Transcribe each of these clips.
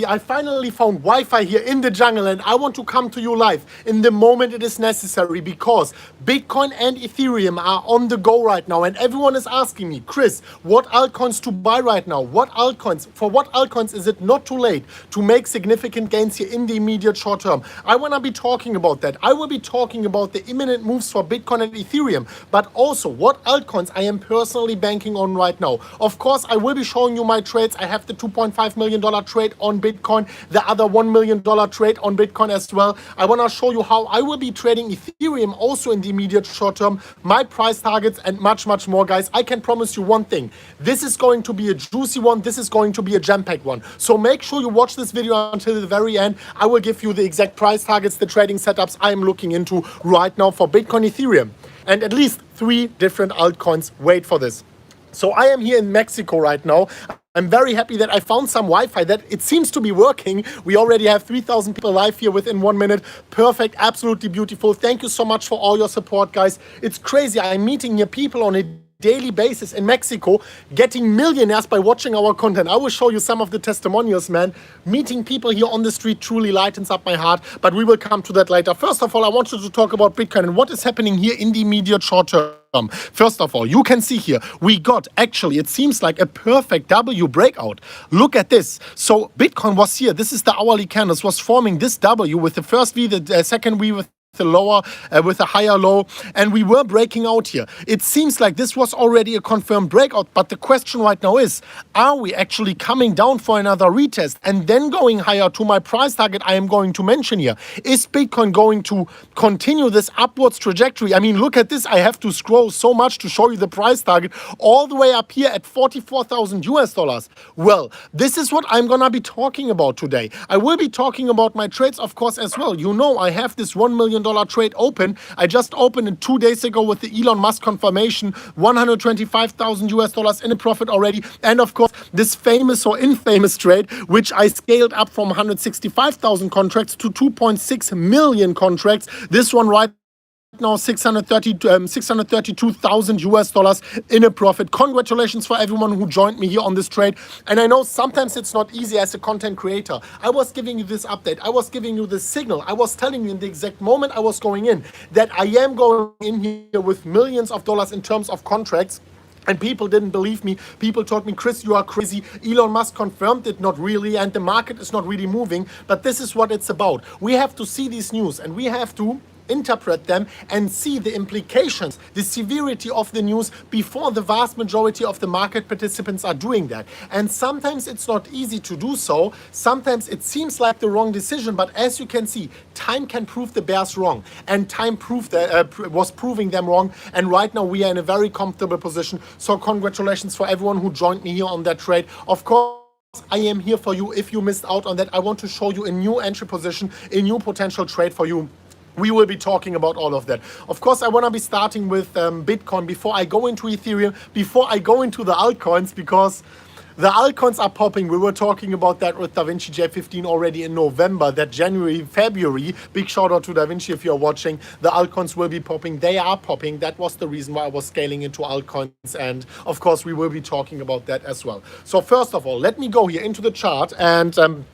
I finally found Wi-Fi here in the jungle, and I want to come to you live in the moment it is necessary, because Bitcoin and Ethereum are on the go right now, and everyone is asking me, Chris, what altcoins to buy right now? For what altcoins is it not too late to make significant gains here in the immediate short term? I want to be talking about that. I will be talking about the imminent moves for Bitcoin and Ethereum, but also what altcoins I am personally banking on right now. Of course, I will be showing you my trades. I have the $2.5 million trade on Bitcoin, the other $1 million trade on Bitcoin as well. I want to show you how I will be trading Ethereum also in the immediate short term, my price targets, and much more, guys. I can promise you one thing. This is going to be a juicy one. This is going to be a jam-packed one. So make sure you watch this video until the very end. I will give you the exact price targets, the trading setups I am looking into right now for Bitcoin, Ethereum, and at least 3 different altcoins. Wait for this. So I am here in Mexico right now. I'm very happy that I found some Wi-Fi, that it seems to be working. We already have 3,000 people live here within 1 minute. Perfect, absolutely beautiful. Thank you so much for all your support, guys. It's crazy. I'm meeting here people on a daily basis in Mexico, getting millionaires by watching our content. I will show you some of the testimonials, man. Meeting people here on the street truly lightens up my heart, but we will come to that later. First of all, I want you to talk about Bitcoin and what is happening here in the immediate short term. First of all, you can see here, we got, actually, it seems like a perfect W breakout. Look at this. So Bitcoin was here. This is the hourly candles, was forming this W with the first V, the second V with the lower, with a higher low, and we were breaking out here. It seems like this was already a confirmed breakout, but the question right now is, are we actually coming down for another retest and then going higher to my price target I am going to mention here? Is Bitcoin going to continue this upwards trajectory? I mean, look at this. I have to scroll so much to show you the price target all the way up here at 44,000 US dollars. Well, this is what I'm gonna be talking about today. I will be talking about my trades, of course, as well. You know, I have this $1 million trade open. I just opened it 2 days ago with the Elon Musk confirmation, 125,000 US dollars in a profit already. And of course, this famous or infamous trade, which I scaled up from 165,000 contracts to 2.6 million contracts. This one right now 632,000 US dollars in a profit. Congratulations for everyone who joined me here on this trade. And I know sometimes it's not easy as a content creator. I was giving you this update. I was giving you this signal. I was telling you in the exact moment I was going in that I am going in here with millions of dollars in terms of contracts. And people didn't believe me. People told me, Chris, you are crazy. Elon Musk confirmed it, not really, and the market is not really moving. But this is what it's about. We have to see these news, and we have to interpret them and see the implications, the severity of the news before the vast majority of the market participants are doing that. And sometimes it's not easy to do so. Sometimes it seems like the wrong decision, but as you can see, time can prove the bears wrong, and time proved that, was proving them wrong. And right now we are in a very comfortable position. So congratulations for everyone who joined me here on that trade. Of course, I am here for you. If you missed out on that, I want to show you a new entry position, a new potential trade for you. We will be talking about all of that. Of course, I want to be starting with Bitcoin before I go into Ethereum, before I go into the altcoins, because the altcoins are popping. We were talking about that with DaVinci J15 already in November, that January, February. Big shout out to DaVinci if you're watching. The altcoins will be popping. They are popping. That was the reason why I was scaling into altcoins. And of course, we will be talking about that as well. So first of all, let me go here into the chart and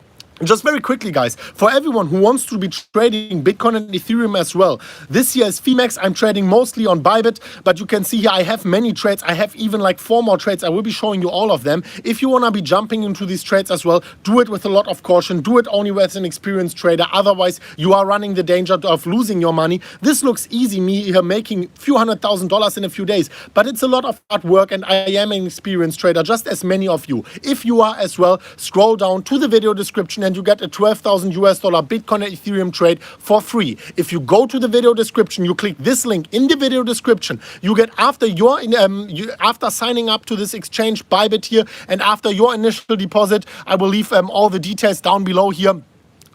just very quickly, guys, for everyone who wants to be trading Bitcoin and Ethereum as well, this here is Phoenix. I'm trading mostly on Bybit, but you can see here I have many trades. I have even like 4 more trades. I will be showing you all of them. If you want to be jumping into these trades as well, do it with a lot of caution. Do it only as an experienced trader. Otherwise, you are running the danger of losing your money. This looks easy, me here making a few $100,000 in a few days, but it's a lot of hard work, and I am an experienced trader, just as many of you. If you are as well, scroll down to the video description and you get a 12,000 US dollar Bitcoin and Ethereum trade for free. If you go to the video description, you click this link in the video description, you get after after signing up to this exchange Bybit here, and after your initial deposit, I will leave all the details down below here.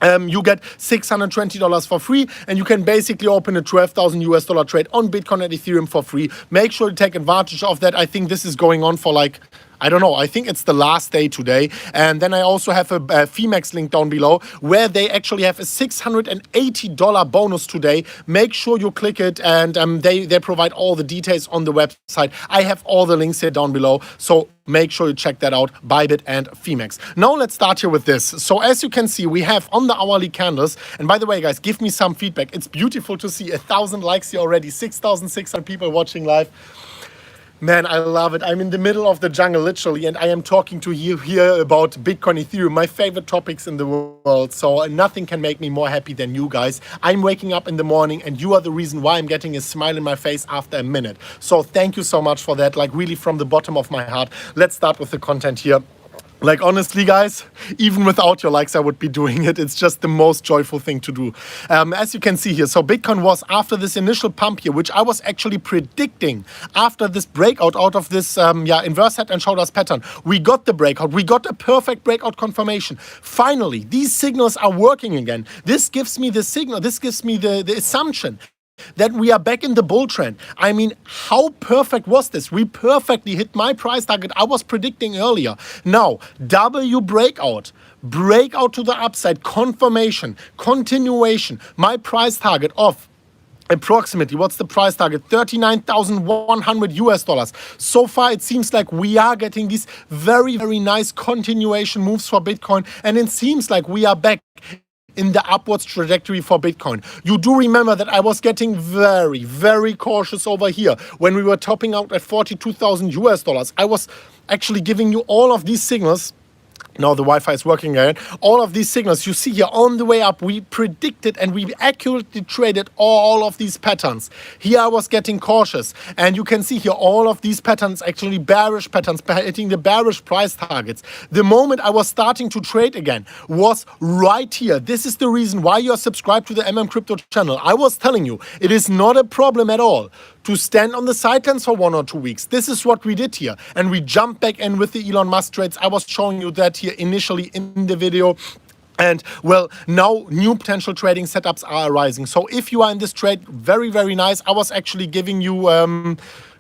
You get $620 for free, and you can basically open a 12,000 US dollar trade on Bitcoin and Ethereum for free. Make sure to take advantage of that. I think this is going on for like, I don't know. I think it's the last day today. And then I also have a Phemex link down below where they actually have a $680 bonus today. Make sure you click it, and they provide all the details on the website. I have all the links here down below. So make sure you check that out, Bybit and Phemex. Now let's start here with this. So as you can see, we have on the hourly candles, and by the way, guys, give me some feedback. It's beautiful to see 1,000 likes here already, 6,600 people watching live. Man, I love it. I'm in the middle of the jungle, literally, and I am talking to you here about Bitcoin, Ethereum, my favorite topics in the world. So nothing can make me more happy than you guys. I'm waking up in the morning, and you are the reason why I'm getting a smile in my face after a minute. So thank you so much for that, like really from the bottom of my heart. Let's start with the content here. Like, honestly, guys, even without your likes, I would be doing it. It's just the most joyful thing to do. As you can see here, so Bitcoin was after this initial pump here, which I was actually predicting after this breakout out of this inverse head and shoulders pattern. We got the breakout. We got a perfect breakout confirmation. Finally, these signals are working again. This gives me the signal. This gives me the assumption that we are back in the bull trend. I mean, how perfect was this? We perfectly hit my price target I was predicting earlier. Now, W breakout to the upside, confirmation, continuation, my price target of approximately, what's the price target? 39,100 US dollars. So far, it seems like we are getting these very, very nice continuation moves for Bitcoin, and it seems like we are back in the upwards trajectory for Bitcoin. You do remember that I was getting very, very cautious over here when we were topping out at 42,000 US dollars. I was actually giving you all of these signals. Now the Wi-Fi is working again. All of these signals you see here on the way up, we predicted and we accurately traded all of these patterns. Here I was getting cautious, and you can see here all of these patterns, actually bearish patterns, hitting the bearish price targets. The moment I was starting to trade again was right here. This is the reason why you are subscribed to the MMCrypto channel. I was telling you, it is not a problem at all to stand on the sidelines for 1 or 2 weeks. This is what we did here. And we jumped back in with the Elon Musk trades. I was showing you that here initially in the video. And well, now new potential trading setups are arising. So if you are in this trade, very, very nice. I was actually giving you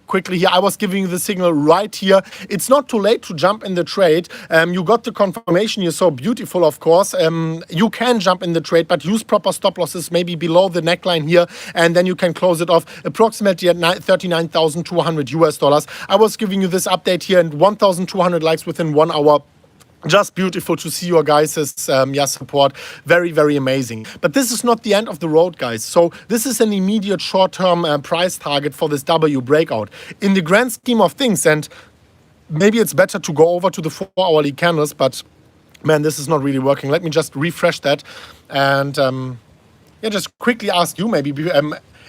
quickly here, I was giving you the signal right here. It's not too late to jump in the trade. You got the confirmation here, so beautiful, of course. You can jump in the trade, but use proper stop losses, maybe below the neckline here, and then you can close it off approximately at 39,200 US dollars. I was giving you this update here, and 1,200 likes within 1 hour. Just beautiful to see your guys' support. Very, very amazing. But this is not the end of the road, guys. So this is an immediate short-term price target for this W breakout. In the grand scheme of things, and maybe it's better to go over to the 4-hourly candles, but man, this is not really working. Let me just refresh that and just quickly ask you maybe.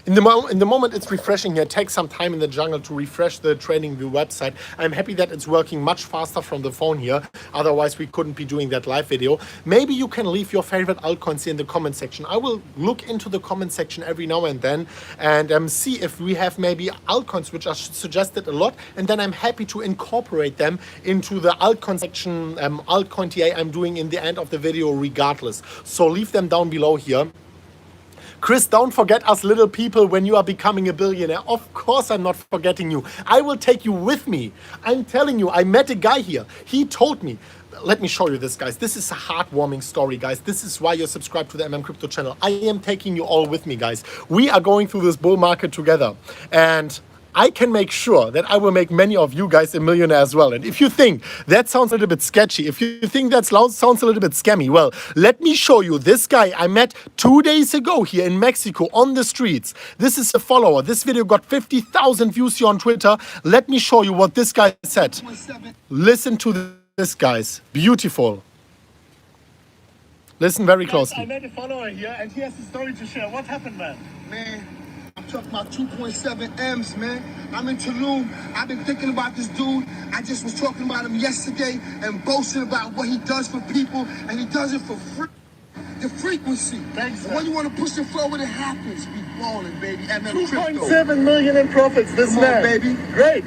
In the moment it's refreshing here, take some time in the jungle to refresh the TradingView website. I'm happy that it's working much faster from the phone here. Otherwise, we couldn't be doing that live video. Maybe you can leave your favorite altcoins here in the comment section. I will look into the comment section every now and then and see if we have maybe altcoins which are suggested a lot. And then I'm happy to incorporate them into the altcoin section, altcoin TA I'm doing in the end of the video regardless. So leave them down below here. Chris, don't forget us little people when you are becoming a billionaire. Of course I'm not forgetting you. I will take you with me. I'm telling you, I met a guy here. He told me, let me show you this, guys. This is a heartwarming story, guys. This is why you're subscribed to the MMCrypto channel. I am taking you all with me, guys. We are going through this bull market together. And I can make sure that I will make many of you guys a millionaire as well. And if you think that sounds a little bit sketchy, if you think that sounds a little bit scammy, well, let me show you this guy I met 2 days ago here in Mexico on the streets. This is a follower. This video got 50,000 views here on Twitter. Let me show you what this guy said. Listen to this, guys. Beautiful. Listen very closely. I met a follower here and he has a story to share. What happened, man? I'm talking about 2.7 M's, man. I'm in Tulum. I've been thinking about this dude. I just was talking about him yesterday and boasting about what he does for people, and he does it for free. The frequency. Thanks, and when you want to push it forward, it happens. We balling, baby. $2.7 million in profits this Come man. on, baby. Great.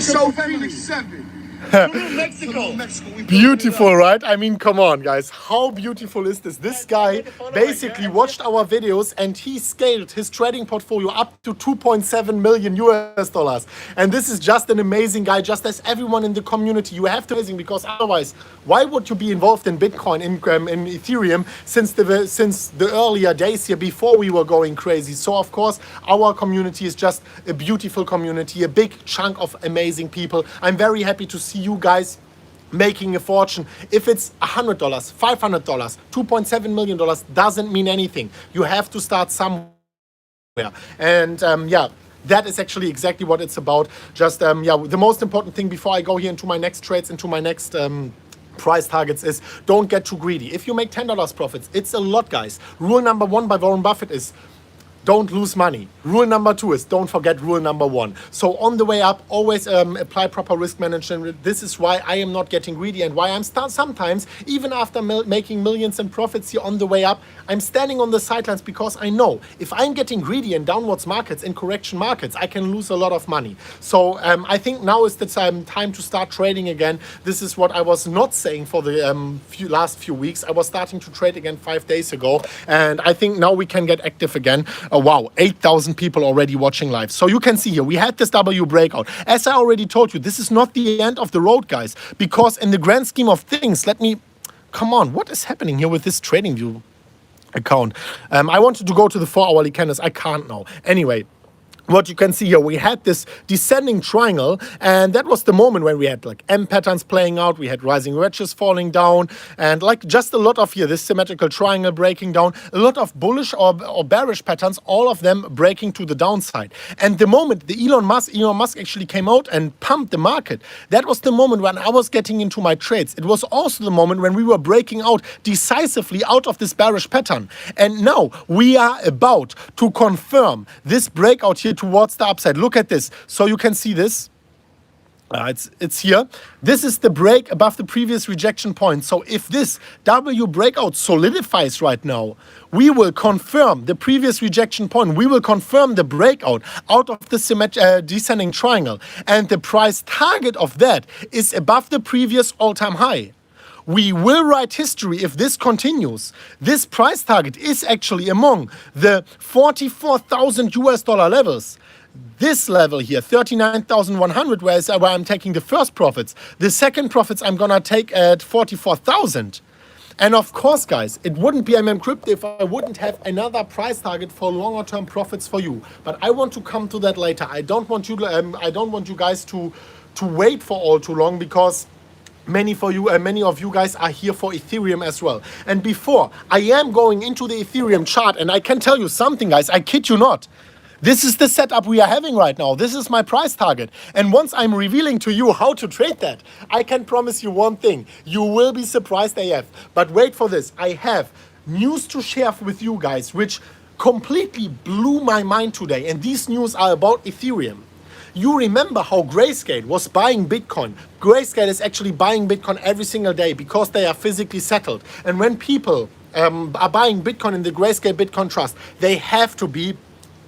Show Felix 7. Tulum, Mexico. Tulum, Mexico. We Beautiful, right? I mean, come on, guys. How beautiful is this? This guy basically watched our videos and he scaled his trading portfolio up to 2.7 million US dollars. And this is just an amazing guy, just as everyone in the community. You have to be amazing, because otherwise, why would you be involved in Bitcoin, in Ethereum since the earlier days here before we were going crazy? So of course, our community is just a beautiful community, a big chunk of amazing people. I'm very happy to see you guys making a fortune. If it's $100, $500, $2.7 million, doesn't mean anything. You have to start somewhere. And yeah, that is actually exactly what it's about. Just yeah, the most important thing before I go here into my next trades, into my next price targets, is don't get too greedy. If you make $10 profits, it's a lot, guys. Rule number 1 by Warren Buffett is don't lose money. Rule number 2 is don't forget rule number 1. So on the way up, always apply proper risk management. This is why I am not getting greedy, and why I'm sometimes, even after making millions in profits here on the way up, I'm standing on the sidelines, because I know if I'm getting greedy in downwards markets, in correction markets, I can lose a lot of money. So I think now is the time to start trading again. This is what I was not saying for the last few weeks. I was starting to trade again 5 days ago, and I think now we can get active again. Wow, 8,000 people already watching live. So you can see here, we had this W breakout. As I already told you, this is not the end of the road, guys, because in the grand scheme of things, come on, what is happening here with this TradingView account? I wanted to go to the 4-hourly candles. I can't now. Anyway, what you can see here, we had this descending triangle, and that was the moment when we had like M patterns playing out, we had rising wedges falling down, and like just a lot of here, this symmetrical triangle breaking down, a lot of bullish or bearish patterns, all of them breaking to the downside. And the moment the Elon Musk actually came out and pumped the market, that was the moment when I was getting into my trades. It was also the moment when we were breaking out decisively out of this bearish pattern. And now we are about to confirm this breakout here towards the upside. Look at this. So you can see this. It's here. This is the break above the previous rejection point. So if this W breakout solidifies right now, we will confirm the previous rejection point. We will confirm the breakout out of the descending triangle. And the price target of that is above the previous all-time high. We will write history if this continues. This price target is actually among the 44,000 US dollar levels. This level here, 39,100, where I'm taking the first profits. The second profits I'm gonna take at 44,000. And of course, guys, it wouldn't be MMCrypto if I wouldn't have another price target for longer term profits for you. But I want to come to that later. I don't want you guys to wait for all too long, because many of you guys are here for Ethereum as well. And before I am going into the Ethereum chart, and I can tell you something, guys, I kid you not. This is the setup we are having right now. This is my price target. And once I'm revealing to you how to trade that, I can promise you one thing. You will be surprised AF. But wait for this. I have news to share with you guys, which completely blew my mind today. And these news are about Ethereum. You remember how Grayscale was buying Bitcoin. Grayscale is actually buying Bitcoin every single day because they are physically settled. And when people are buying Bitcoin in the Grayscale Bitcoin Trust, they have to be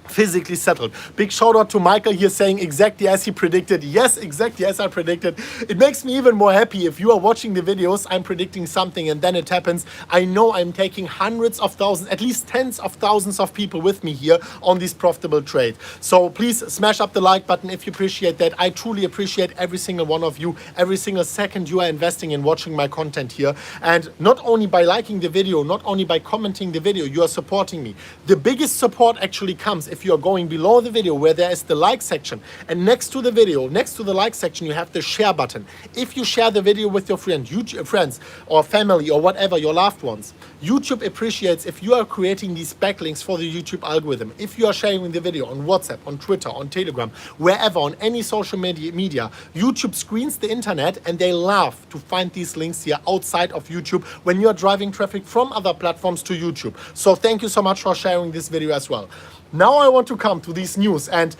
physically settled. Big shout out to Michael here saying exactly as he predicted. Yes, exactly as I predicted. It makes me even more happy if you are watching the videos, I'm predicting something and then it happens. I know I'm taking hundreds of thousands, at least tens of thousands of people with me here on this profitable trade. So please smash up the like button if you appreciate that. I truly appreciate every single one of you, every single second you are investing in watching my content here. And not only by liking the video, not only by commenting the video, you are supporting me. The biggest support actually comes if you are going below the video where there is the like section, and next to the video, next to the like section, you have the share button. If you share the video with your friends or family or whatever, your loved ones, YouTube appreciates if you are creating these backlinks for the YouTube algorithm. If you are sharing the video on WhatsApp, on Twitter, on Telegram, wherever, on any social media, YouTube screens the internet and they love to find these links here outside of YouTube when you are driving traffic from other platforms to YouTube. So thank you so much for sharing this video as well. Now I want to come to these news, and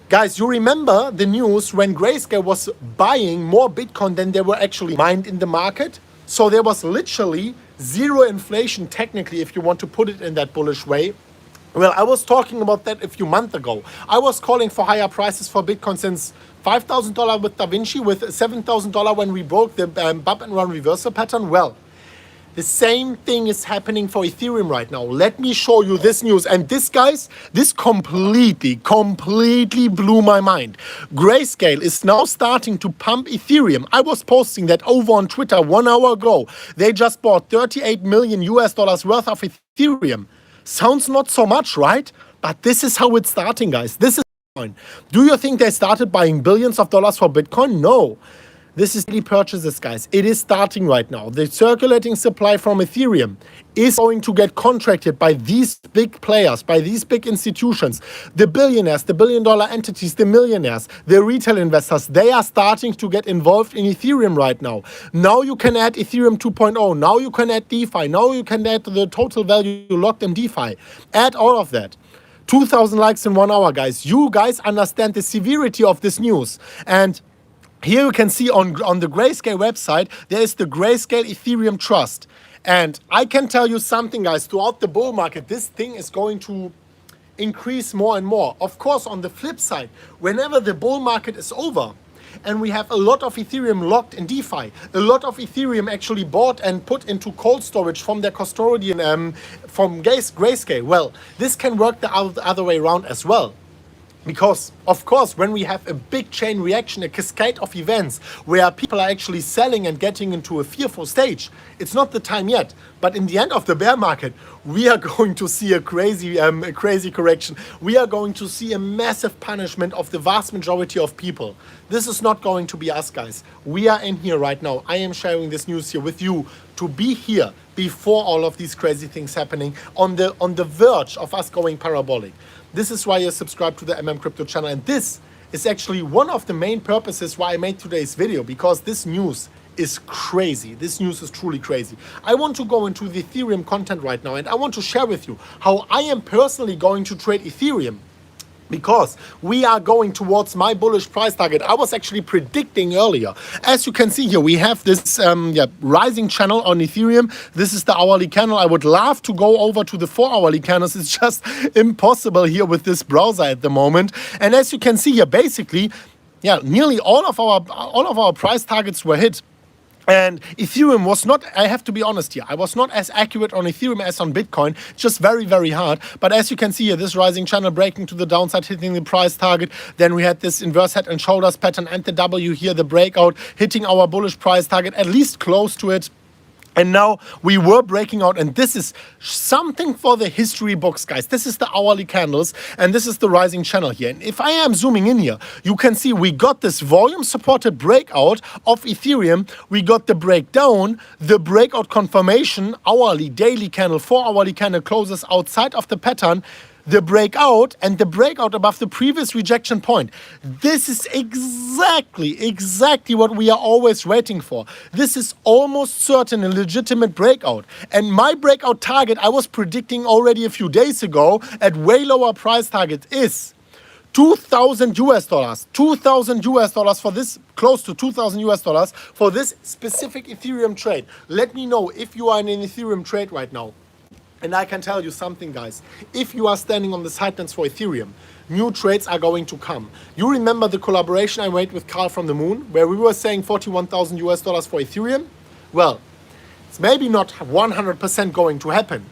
guys, you remember the news when Grayscale was buying more Bitcoin than they were actually mined in the market? So there was literally zero inflation technically, if you want to put it in that bullish way. Well, I was talking about that a few months ago. I was calling for higher prices for Bitcoin since $5,000 with Da Vinci, with $7,000 when we broke the bump and run reversal pattern. Well, the same thing is happening for Ethereum right now. Let me show you this news. And this, guys, this completely blew my mind. Grayscale is now starting to pump Ethereum. I was posting that over on Twitter 1 hour ago. They just bought 38 million US dollars worth of Ethereum. Sounds not so much, right? But this is how it's starting, guys. This is Bitcoin. Do you think they started buying billions of dollars for Bitcoin? No. This is daily purchases, guys. It is starting right now. The circulating supply from Ethereum is going to get contracted by these big players, by these big institutions. The billionaires, the billion-dollar entities, the millionaires, the retail investors, they are starting to get involved in Ethereum right now. Now you can add Ethereum 2.0. Now you can add DeFi. Now you can add the total value locked in DeFi. Add all of that. 2,000 likes in 1 hour, guys. You guys understand the severity of this news. And here you can see on the Grayscale website, there is the Grayscale Ethereum Trust. And I can tell you something, guys, throughout the bull market, this thing is going to increase more and more. Of course, on the flip side, whenever the bull market is over and we have a lot of Ethereum locked in DeFi, a lot of Ethereum actually bought and put into cold storage from their custodian, from Grayscale, well, this can work the other way around as well. Because, of course, when we have a big chain reaction, a cascade of events where people are actually selling and getting into a fearful stage, it's not the time yet. But in the end of the bear market, we are going to see a crazy correction. We are going to see a massive punishment of the vast majority of people. This is not going to be us, guys. We are in here right now. I am sharing this news here with you to be here before all of these crazy things happening on the verge of us going parabolic. This is why you subscribe to the MMCrypto channel, and this is actually one of the main purposes why I made today's video, because this news is crazy. This news is truly crazy. I want to go into the Ethereum content right now, and I want to share with you how I am personally going to trade Ethereum, because we are going towards my bullish price target. I was actually predicting earlier. As you can see here, we have this rising channel on Ethereum. This is the hourly candle. I would love to go over to the 4-hourly candles. It's just impossible here with this browser at the moment. And as you can see here, basically, nearly all of our price targets were hit. And Ethereum was not, I have to be honest here, I was not as accurate on Ethereum as on Bitcoin, just very, very hard. But as you can see here, this rising channel breaking to the downside, hitting the price target. Then we had this inverse head and shoulders pattern and the W here, the breakout, hitting our bullish price target, at least close to it. And now we were breaking out, and this is something for the history books, guys. This is the hourly candles, and this is the rising channel here. And if I am zooming in here, you can see we got this volume-supported breakout of Ethereum. We got the breakdown, the breakout confirmation, hourly, daily candle, 4-hourly candle closes outside of the pattern, the breakout, and the breakout above the previous rejection point. This is exactly what we are always waiting for. This is almost certain a legitimate breakout. And my breakout target, I was predicting already a few days ago at way lower price target, is 2,000 US dollars. 2,000 US dollars for this, close to 2,000 US dollars for this specific Ethereum trade. Let me know if you are in an Ethereum trade right now. And I can tell you something, guys. If you are standing on the sidelines for Ethereum, new trades are going to come. You remember the collaboration I made with Carl from the Moon, where we were saying 41,000 US dollars for Ethereum? Well, it's maybe not 100% going to happen,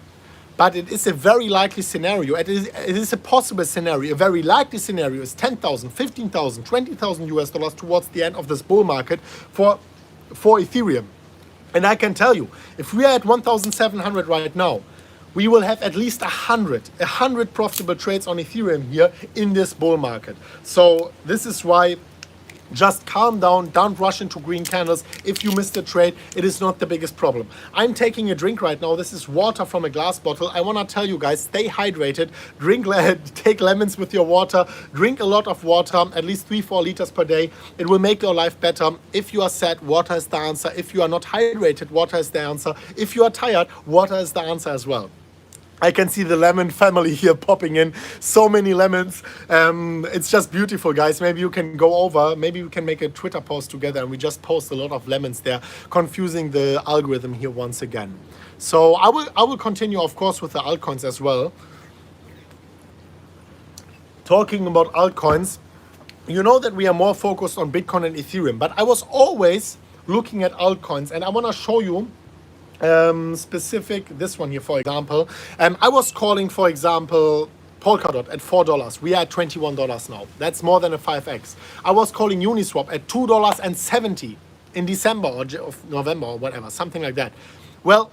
but it is a very likely scenario. It is a possible scenario. A very likely scenario is 10,000, 15,000, 20,000 US dollars towards the end of this bull market for Ethereum. And I can tell you, if we are at 1,700 right now, we will have at least 100 profitable trades on Ethereum here in this bull market. So this is why, just calm down, don't rush into green candles. If you missed a trade, it is not the biggest problem. I'm taking a drink right now. This is water from a glass bottle. I want to tell you guys, stay hydrated. Take lemons with your water. Drink a lot of water, at least 3-4 liters per day. It will make your life better. If you are sad, water is the answer. If you are not hydrated, water is the answer. If you are tired, water is the answer as well. I can see the lemon family here popping in. So many lemons. It's just beautiful, guys. Maybe you can go over. Maybe we can make a Twitter post together and we just post a lot of lemons there, confusing the algorithm here once again. So I will continue, of course, with the altcoins as well. talking about altcoins, you know that we are more focused on Bitcoin and Ethereum, but I was always looking at altcoins, and I want to show you specific, this one here, for example. I was calling, for example, Polkadot at $4. We are at $21 now. That's more than a 5x. I was calling Uniswap at $2.70 in December or November or whatever, something like that. Well,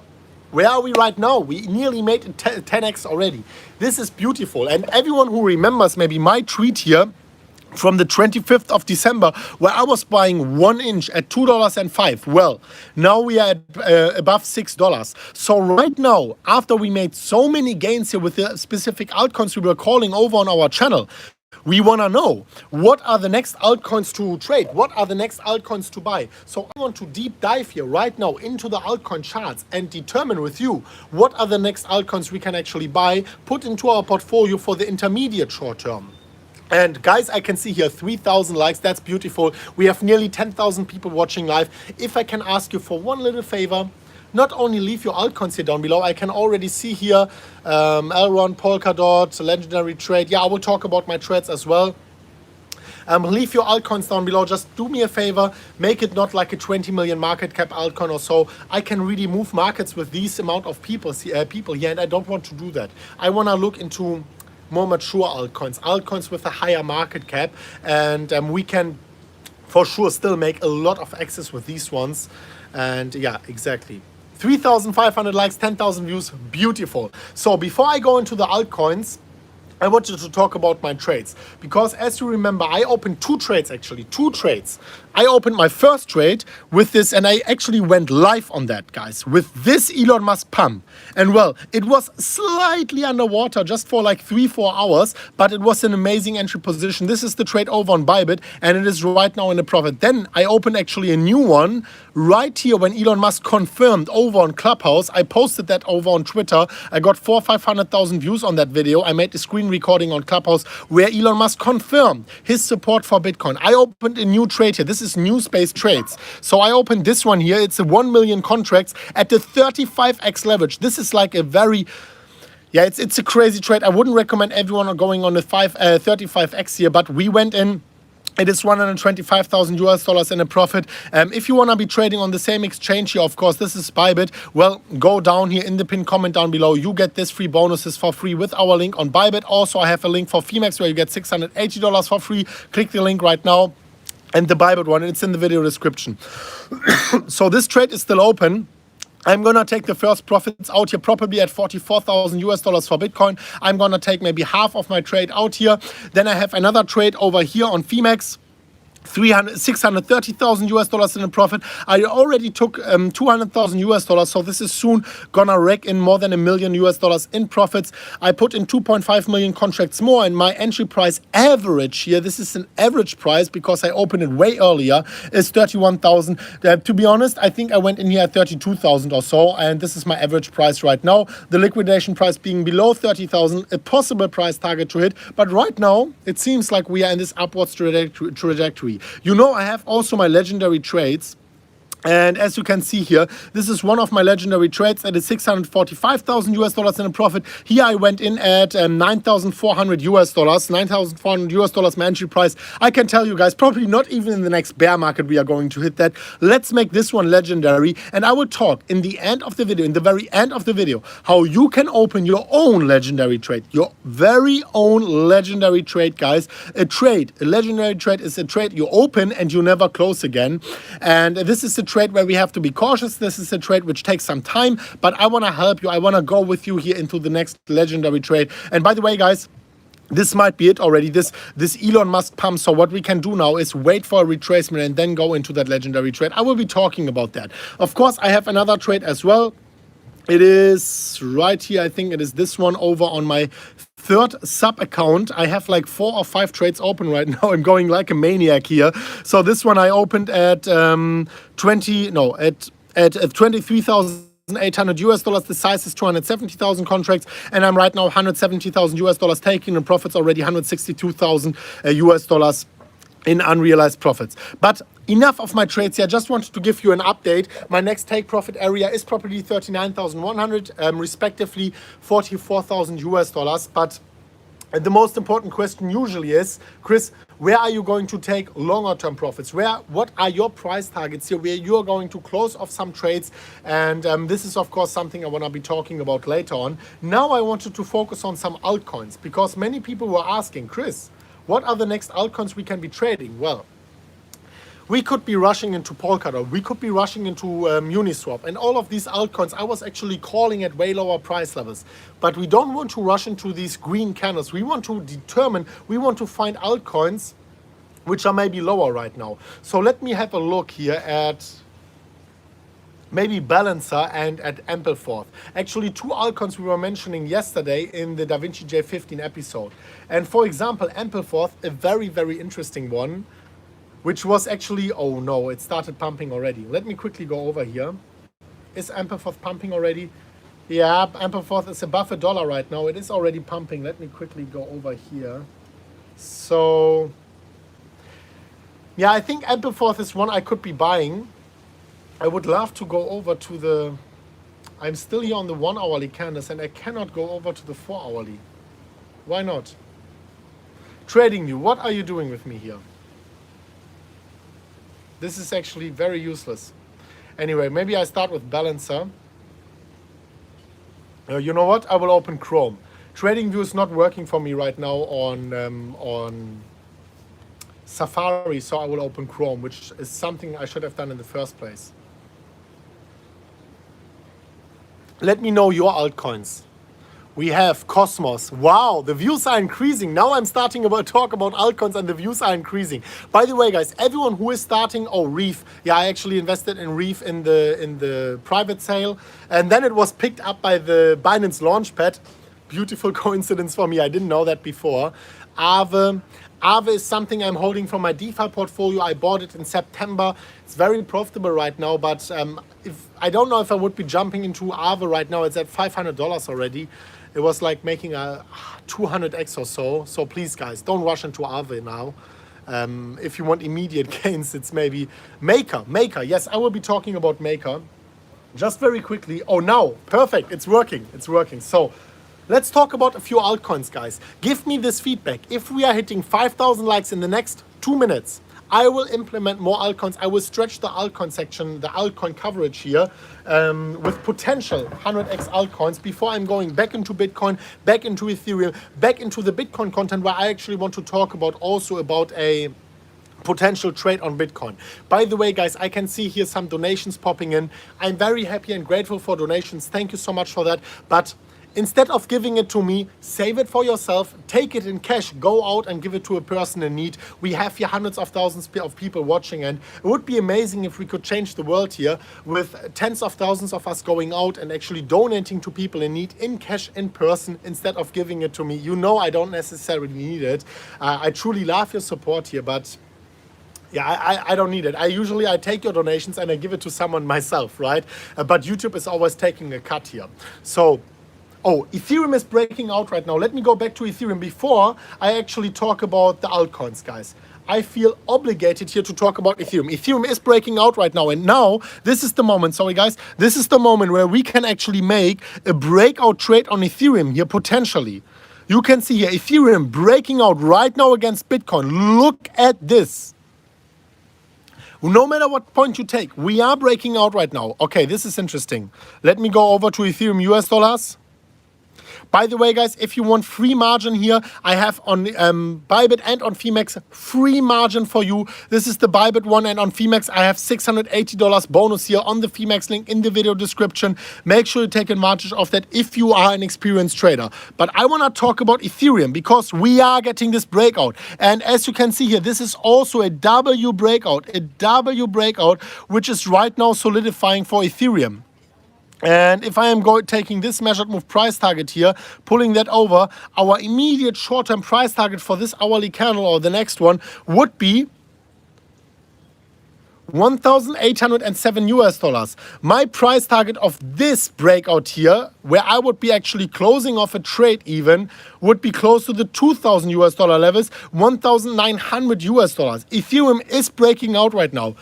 where are we right now? We nearly made 10x already. This is beautiful. And everyone who remembers maybe my tweet here from the 25th of December, where I was buying 1 inch at $2.05. Well, now we are at above $6. So right now, after we made so many gains here with the specific altcoins we were calling over on our channel, we want to know what are the next altcoins to trade, what are the next altcoins to buy. So I want to deep dive here right now into the altcoin charts and determine with you what are the next altcoins we can actually buy, put into our portfolio for the intermediate short term. And guys, I can see here 3,000 likes. That's beautiful. We have nearly 10,000 people watching live. If I can ask you for one little favor, not only leave your altcoins here down below. I can already see here Elron, Polkadot, Legendary Trade. Yeah, I will talk about my trades as well. Leave your altcoins down below. Just do me a favor. Make it not like a 20 million market cap altcoin or so. I can really move markets with these amount of people here, and I don't want to do that. I want to look into more mature altcoins with a higher market cap, and we can for sure still make a lot of access with these ones. And yeah, exactly. 3,500 likes, 10,000 views, beautiful. So before I go into the altcoins, I wanted to talk about my trades, because as you remember, I opened two trades. I opened my first trade with this, and I actually went live on that, guys, with this Elon Musk pump. And well, it was slightly underwater just for like 3-4 hours, but it was an amazing entry position. This is the trade over on Bybit, and it is right now in a profit. Then I opened actually a new one right here when Elon Musk confirmed over on Clubhouse. I posted that over on Twitter. I got 400,000-500,000 views on that video. I made a screen recording on Clubhouse where Elon Musk confirmed his support for Bitcoin. I opened a new trade here. This is new space trades. So I opened this one here. It's a 1 million contracts at the 35x leverage. This is like a very, yeah, it's a crazy trade. I wouldn't recommend everyone going on the 35x here, but we went in. It is $125,000 in a profit. If you want to be trading on the same exchange here, of course, this is Bybit. Well, go down here in the pinned comment down below. You get this free bonuses for free with our link on Bybit. Also, I have a link for Phemex where you get $680 for free. Click the link right now. And the Bybit one, it's in the video description. So this trade is still open. I'm gonna take the first profits out here, probably at $44,000 for Bitcoin. I'm gonna take maybe half of my trade out here. Then I have another trade over here on Phemex. $630,000 in a profit. I already took $200,000, so this is soon gonna rake in more than $1 million in profits. I put in 2.5 million contracts more, and my entry price average here, this is an average price because I opened it way earlier, is 31,000. To be honest, I think I went in here at 32,000 or so, and this is my average price right now. The liquidation price being below 30,000, a possible price target to hit, but right now it seems like we are in this upwards trajectory. You know, I have also my legendary trades. And as you can see here, this is one of my legendary trades that is $645,000 in a profit. Here I went in at $9,400, $9,400 my entry price. I can tell you guys, probably not even in the next bear market we are going to hit that. Let's make this one legendary, and I will talk in the end of the video, in the very end of the video, how you can open your own legendary trade, your very own legendary trade, guys. A legendary trade is a trade you open and you never close again. And this is a trade where we have to be cautious. This is a trade which takes some time, but I want to help you. I want to go with you here into the next legendary trade. And by the way, guys, this might be it already, this Elon Musk pump. So what we can do now is wait for a retracement and then go into that legendary trade. I will be talking about that. Of course, I have another trade as well. It is right here. I think it is this one over on my third sub account. I have like 4 or 5 trades open right now. I'm going like a maniac here. So this one I opened at $23,800. The size is 270,000 contracts, and I'm right now $170,000 taking in profits already, $162,000 in unrealized profits. But enough of my trades here. I just wanted to give you an update. My next take profit area is probably 39,100, respectively $44,000. But And the most important question usually is, Chris, where are you going to take longer term profits? What are your price targets here where you're going to close off some trades? And this is of course something I want to be talking about later on. Now I wanted to focus on some altcoins because many people were asking, Chris, what are the next altcoins we can be trading? Well, we could be rushing into Polkadot, we could be rushing into Uniswap, and all of these altcoins I was actually calling at way lower price levels. But we don't want to rush into these green candles. We want to find altcoins which are maybe lower right now. So let me have a look here at maybe Balancer and at Ampleforth. Actually, two altcoins we were mentioning yesterday in the DaVinci J15 episode. And for example, Ampleforth, a very, very interesting one, which was actually, oh no, it started pumping already. Let me quickly go over here. Is Ampleforth pumping already? Yeah, Ampleforth is above $1 right now. It is already pumping. Let me quickly go over here. So, yeah, I think Ampleforth is one I could be buying. I would love to go over to the, I'm still here on the 1 hourly candles and I cannot go over to the 4 hourly. Why not? TradingView, what are you doing with me here? This is actually very useless. Anyway, maybe I start with Balancer. You know what? I will open Chrome. TradingView is not working for me right now on Safari, so I will open Chrome, which is something I should have done in the first place. Let me know your altcoins. We have Cosmos. Wow, the views are increasing. Now I'm starting to talk about altcoins and the views are increasing. By the way, guys, everyone who is starting, oh, Reef. Yeah, I actually invested in Reef in the private sale. And then it was picked up by the Binance Launchpad. Beautiful coincidence for me. I didn't know that before. Aave. Aave is something I'm holding from my DeFi portfolio. I bought it in September. It's very profitable right now, but I don't know if I would be jumping into Aave right now. It's at $500 already. It was like making a 200x or so. So please, guys, don't rush into Aave now. If you want immediate gains, it's maybe Maker. Maker, yes, I will be talking about Maker. Just very quickly. Oh, now, perfect. It's working. It's working. So let's talk about a few altcoins, guys. Give me this feedback. If we are hitting 5,000 likes in the next 2 minutes, I will implement more altcoins. I will stretch the altcoin section, the altcoin coverage here with potential 100x altcoins before I'm going back into Bitcoin, back into Ethereum, back into the Bitcoin content where I actually want to talk about also about a potential trade on Bitcoin. By the way, guys, I can see here some donations popping in. I'm very happy and grateful for donations. Thank you so much for that. But instead of giving it to me, save it for yourself, take it in cash, go out and give it to a person in need. We have here hundreds of thousands of people watching, and it would be amazing if we could change the world here with tens of thousands of us going out and actually donating to people in need in cash, in person, instead of giving it to me. You know I don't necessarily need it. I truly love your support here, but yeah, I don't need it. I take your donations and I give it to someone myself, right? But YouTube is always taking a cut here. So, oh, Ethereum is breaking out right now. Let me go back to Ethereum before I actually talk about the altcoins, guys. I feel obligated here to talk about Ethereum. Ethereum is breaking out right now. And now, this is the moment, sorry guys, this is the moment where we can actually make a breakout trade on Ethereum here, potentially. You can see here, Ethereum breaking out right now against Bitcoin. Look at this. No matter what point you take, we are breaking out right now. Okay, this is interesting. Let me go over to Ethereum US dollars. By the way, guys, if you want free margin here, I have on Bybit and on Phemex free margin for you. This is the Bybit one, and on Phemex I have $680 bonus here on the Phemex link in the video description. Make sure you take advantage of that if you are an experienced trader. But I want to talk about Ethereum because we are getting this breakout. And as you can see here, this is also a W breakout, which is right now solidifying for Ethereum. And if I am taking this measured move price target here, pulling that over, our immediate short-term price target for this hourly candle or the next one would be $1,807. My price target of this breakout here, where I would be actually closing off a trade even, would be close to the $2,000 levels, $1,900. Ethereum is breaking out right now.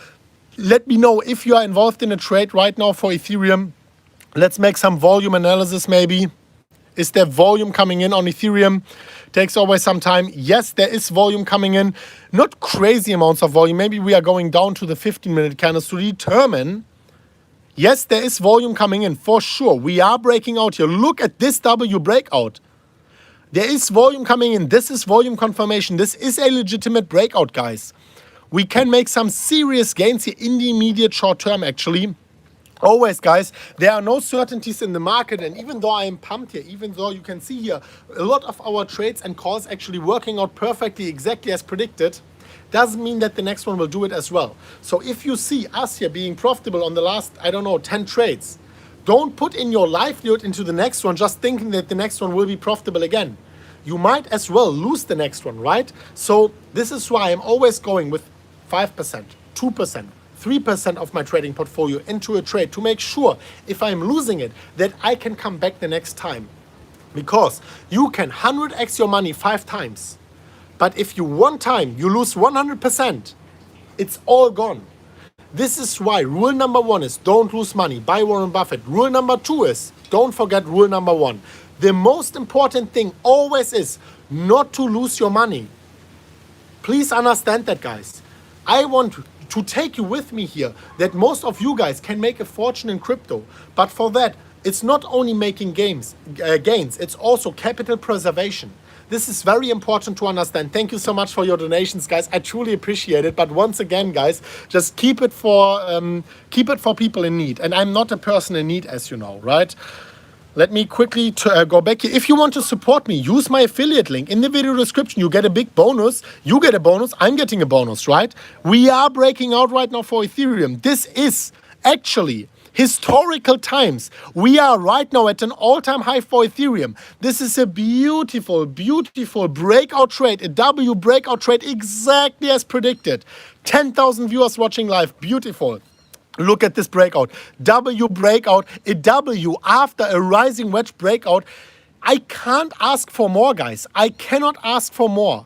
Let me know if you are involved in a trade right now for Ethereum. Let's make some volume analysis maybe. Is there volume coming in on Ethereum? Takes always some time. Yes, there is volume coming in. Not crazy amounts of volume. Maybe we are going down to the 15-minute candles to determine. Yes, there is volume coming in for sure. We are breaking out here. Look at this W breakout. There is volume coming in. This is volume confirmation. This is a legitimate breakout, guys. We can make some serious gains here in the immediate short term, actually. Always, guys, there are no certainties in the market, and even though I am pumped here, even though you can see here a lot of our trades and calls actually working out perfectly, exactly as predicted, doesn't mean that the next one will do it as well. So if you see us here being profitable on the last, I don't know, 10 trades, don't put in your livelihood into the next one just thinking that the next one will be profitable again. You might as well lose the next one, right? So this is why I'm always going with 5%, 2%, 3% of my trading portfolio into a trade to make sure if I'm losing it that I can come back the next time. Because you can 100x your money 5 times. But if you one time you lose 100%, it's all gone. This is why rule number 1 is don't lose money by Warren Buffett. Rule number 2 is don't forget rule number 1. The most important thing always is not to lose your money. Please understand that, guys. I want to take you with me here that most of you guys can make a fortune in crypto. But for that, it's not only making gains, it's also capital preservation. This is very important to understand. Thank you so much for your donations, guys. I truly appreciate it. But once again, guys, just keep it for people in need. And I'm not a person in need, as you know, right? Let me quickly go back here. If you want to support me, use my affiliate link in the video description. You get a big bonus. You get a bonus. I'm getting a bonus, right? We are breaking out right now for Ethereum. This is actually historical times. We are right now at an all-time high for Ethereum. This is a beautiful, beautiful breakout trade, a W breakout trade exactly as predicted. 10,000 viewers watching live. Beautiful. Look at this breakout. W breakout, a W after a rising wedge breakout. I can't ask for more, guys. I cannot ask for more.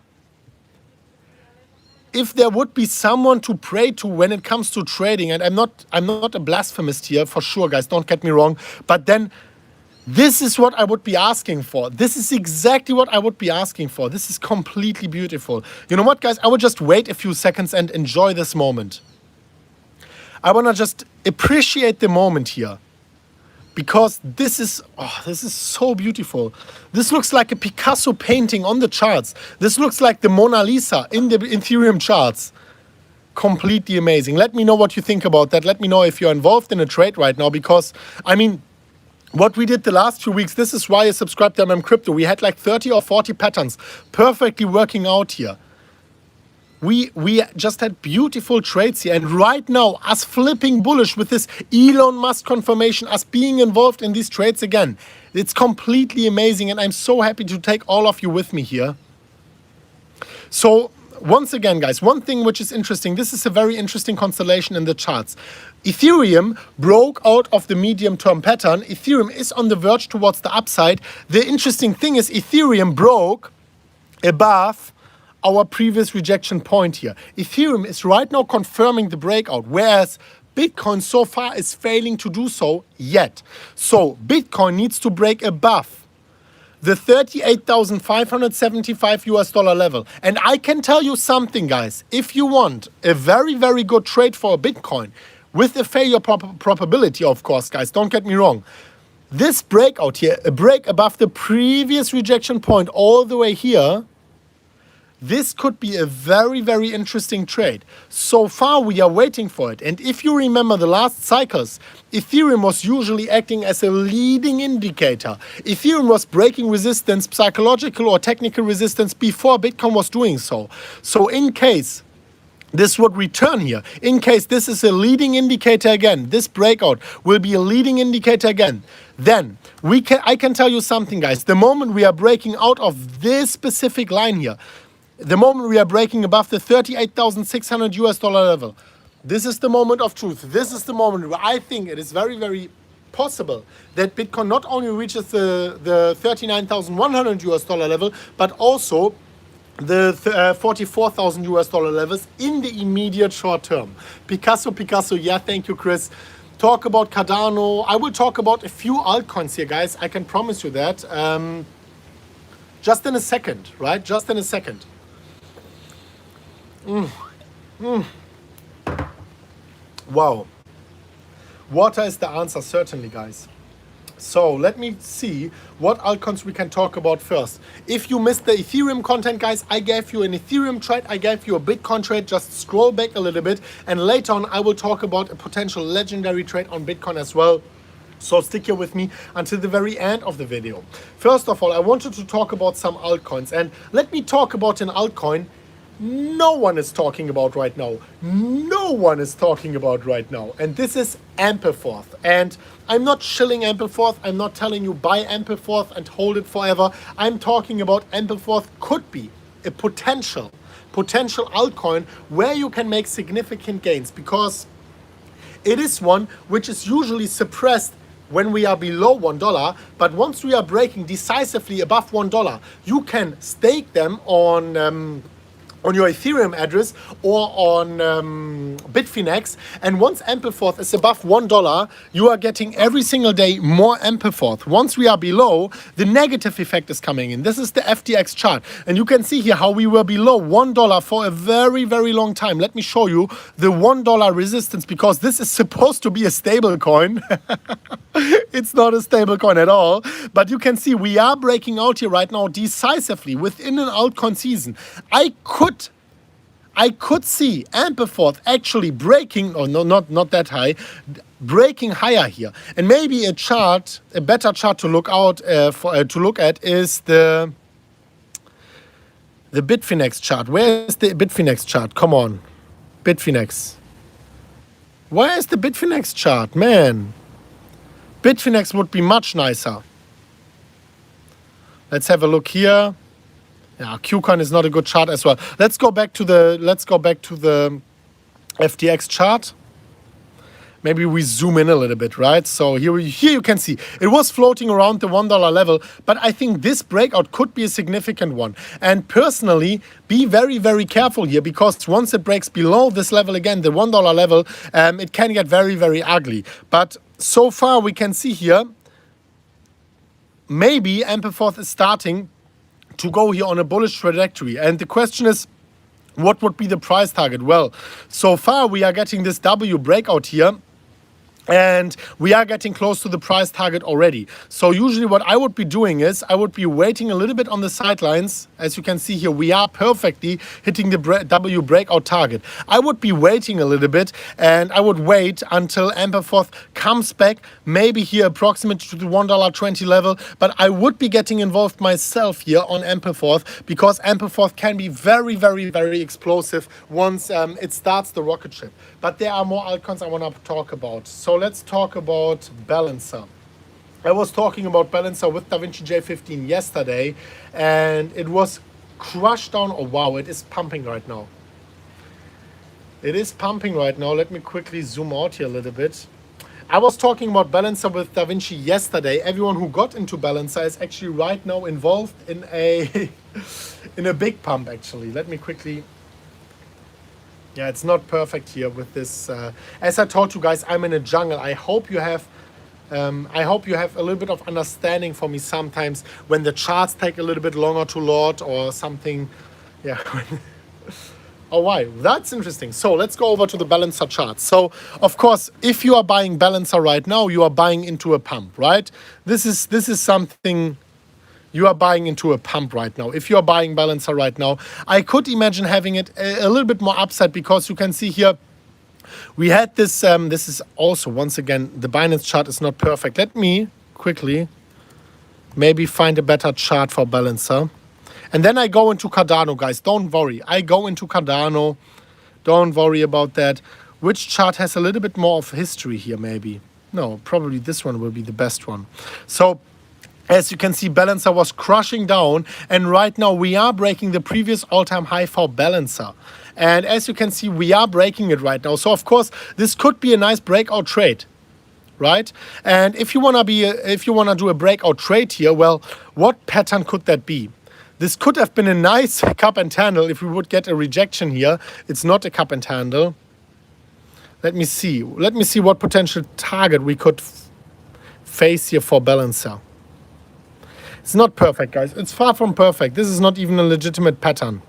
If there would be someone to pray to when it comes to trading, and I'm not a blasphemist here, for sure, guys, don't get me wrong, but then this is what I would be asking for. This is exactly what I would be asking for. This is completely beautiful. You know what, guys? I would just wait a few seconds and enjoy this moment. I want to just appreciate the moment here because this is so beautiful. This looks like a Picasso painting on the charts. This looks like the Mona Lisa in the Ethereum charts. Completely amazing. Let me know what you think about that. Let me know if you're involved in a trade right now because, I mean, what we did the last few weeks, this is why I subscribed to MMCrypto. We had like 30 or 40 patterns perfectly working out here. We just had beautiful trades here. And right now, us flipping bullish with this Elon Musk confirmation, us being involved in these trades again. It's completely amazing. And I'm so happy to take all of you with me here. So once again, guys, one thing which is interesting, this is a very interesting constellation in the charts. Ethereum broke out of the medium-term pattern. Ethereum is on the verge towards the upside. The interesting thing is Ethereum broke above our previous rejection point here. Ethereum is right now confirming the breakout, whereas Bitcoin so far is failing to do so yet. So Bitcoin needs to break above the $38,575 level. And I can tell you something, guys. If you want a very, very good trade for a Bitcoin, with a failure probability, of course, guys, don't get me wrong. This breakout here, a break above the previous rejection point all the way here, this could be a very, very interesting trade. So far, we are waiting for it. And if you remember the last cycles, Ethereum was usually acting as a leading indicator. Ethereum was breaking resistance, psychological or technical resistance, before Bitcoin was doing so. So in case this would return here, in case this is a leading indicator again, this breakout will be a leading indicator again, then I can tell you something, guys. The moment we are breaking out of this specific line here, the moment we are breaking above the $38,600 level, this is the moment of truth. This is the moment where I think it is very, very possible that Bitcoin not only reaches the $39,100 level, but also the $44,000 levels in the immediate short term. Picasso, yeah, thank you, Chris. talk about Cardano. I will talk about a few altcoins here, guys. I can promise you that. Just in a second, right? Just in a second. Wow. Water is the answer, certainly, guys. So let me see what altcoins we can talk about first. If you missed the Ethereum content, guys, I gave you an Ethereum trade, I gave you a Bitcoin trade. Just scroll back a little bit, and later on I will talk about a potential legendary trade on Bitcoin as well. So stick here with me until the very end of the video. First of all, I wanted to talk about some altcoins, and let me talk about an altcoin no one is talking about right now. No one is talking about right now. And this is Ampleforth. And I'm not shilling Ampleforth. I'm not telling you buy Ampleforth and hold it forever. I'm talking about Ampleforth could be a potential altcoin where you can make significant gains, because it is one which is usually suppressed when we are below $1, but once we are breaking decisively above $1, you can stake them on your Ethereum address or on Bitfinex, and once Ampleforth is above $1, you are getting every single day more Ampleforth. Once we are below, the negative effect is coming in. This is the FTX chart, and you can see here how we were below $1 for a very, very long time. Let me show you the $1 resistance, because this is supposed to be a stable coin. It's not a stable coin at all, but you can see we are breaking out here right now decisively within an altcoin season. I could see Ampleforth actually breaking, or no, not that high, breaking higher here. And maybe a better chart to look at is the Bitfinex chart. Where is the Bitfinex chart? Come on, Bitfinex. Where is the Bitfinex chart, man? Bitfinex would be much nicer. Let's have a look here. Yeah, KuCoin is not a good chart as well. Let's go back to the FTX chart. Maybe we zoom in a little bit, right? So here you can see it was floating around the $1 level, but I think this breakout could be a significant one. And personally, be very, very careful here, because once it breaks below this level again, the $1 level, it can get very, very ugly. But so far we can see here, maybe Ampleforth is starting to go here on a bullish trajectory. And the question is, what would be the price target? Well, so far we are getting this W breakout here, and we are getting close to the price target already. So usually what I would be doing is I would be waiting a little bit on the sidelines. As you can see here, we are perfectly hitting the W breakout target. I would be waiting a little bit, and I would wait until Ampleforth comes back, maybe here approximate to the $1.20 level. But I would be getting involved myself here on Ampleforth, because Ampleforth can be very, very, very explosive once it starts the rocket ship. But there are more altcoins I want to talk about. So let's talk about Balancer. I was talking about Balancer with DaVinci J15 yesterday, and it was crushed down. Oh wow, it is pumping right now. It is pumping right now. Let me quickly zoom out here a little bit. I was talking about Balancer with DaVinci yesterday. Everyone who got into Balancer is actually right now involved in a in a big pump actually. Let me quickly. Yeah, it's not perfect here with this. As I told you guys, I'm in a jungle. I hope you have a little bit of understanding for me sometimes when the charts take a little bit longer to load or something. Yeah. Oh, why? That's interesting. So let's go over to the Balancer chart. So, of course, if you are buying Balancer right now, you are buying into a pump, right? This is something. You are buying into a pump right now. If you are buying Balancer right now, I could imagine having it a little bit more upside, because you can see here, we had this, this is also, once again, the Binance chart is not perfect. Let me quickly maybe find a better chart for Balancer. And then I go into Cardano, guys. Don't worry. I go into Cardano. Don't worry about that. Which chart has a little bit more of history here, maybe? No, probably this one will be the best one. So, as you can see, Balancer was crushing down, and right now we are breaking the previous all-time high for Balancer. And as you can see, we are breaking it right now. So of course, this could be a nice breakout trade, right? And if you wanna do a breakout trade here, well, what pattern could that be? This could have been a nice cup and handle if we would get a rejection here. It's not a cup and handle. Let me see. Let me see what potential target we could face here for Balancer. It's not perfect, guys. It's far from perfect. This is not even a legitimate pattern.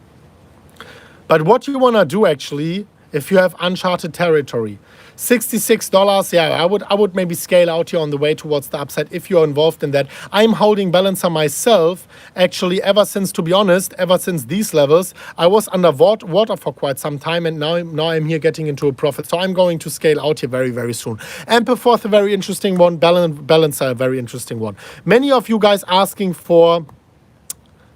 But what you want to do actually, if you have uncharted territory, $66, yeah, I would maybe scale out here on the way towards the upside if you're involved in that. I'm holding Balancer myself, actually, ever since, to be honest, ever since these levels. I was under water for quite some time, and now I'm here getting into a profit. So I'm going to scale out here very, very soon. And Ampleforth, a very interesting one. Balancer, a very interesting one. Many of you guys asking for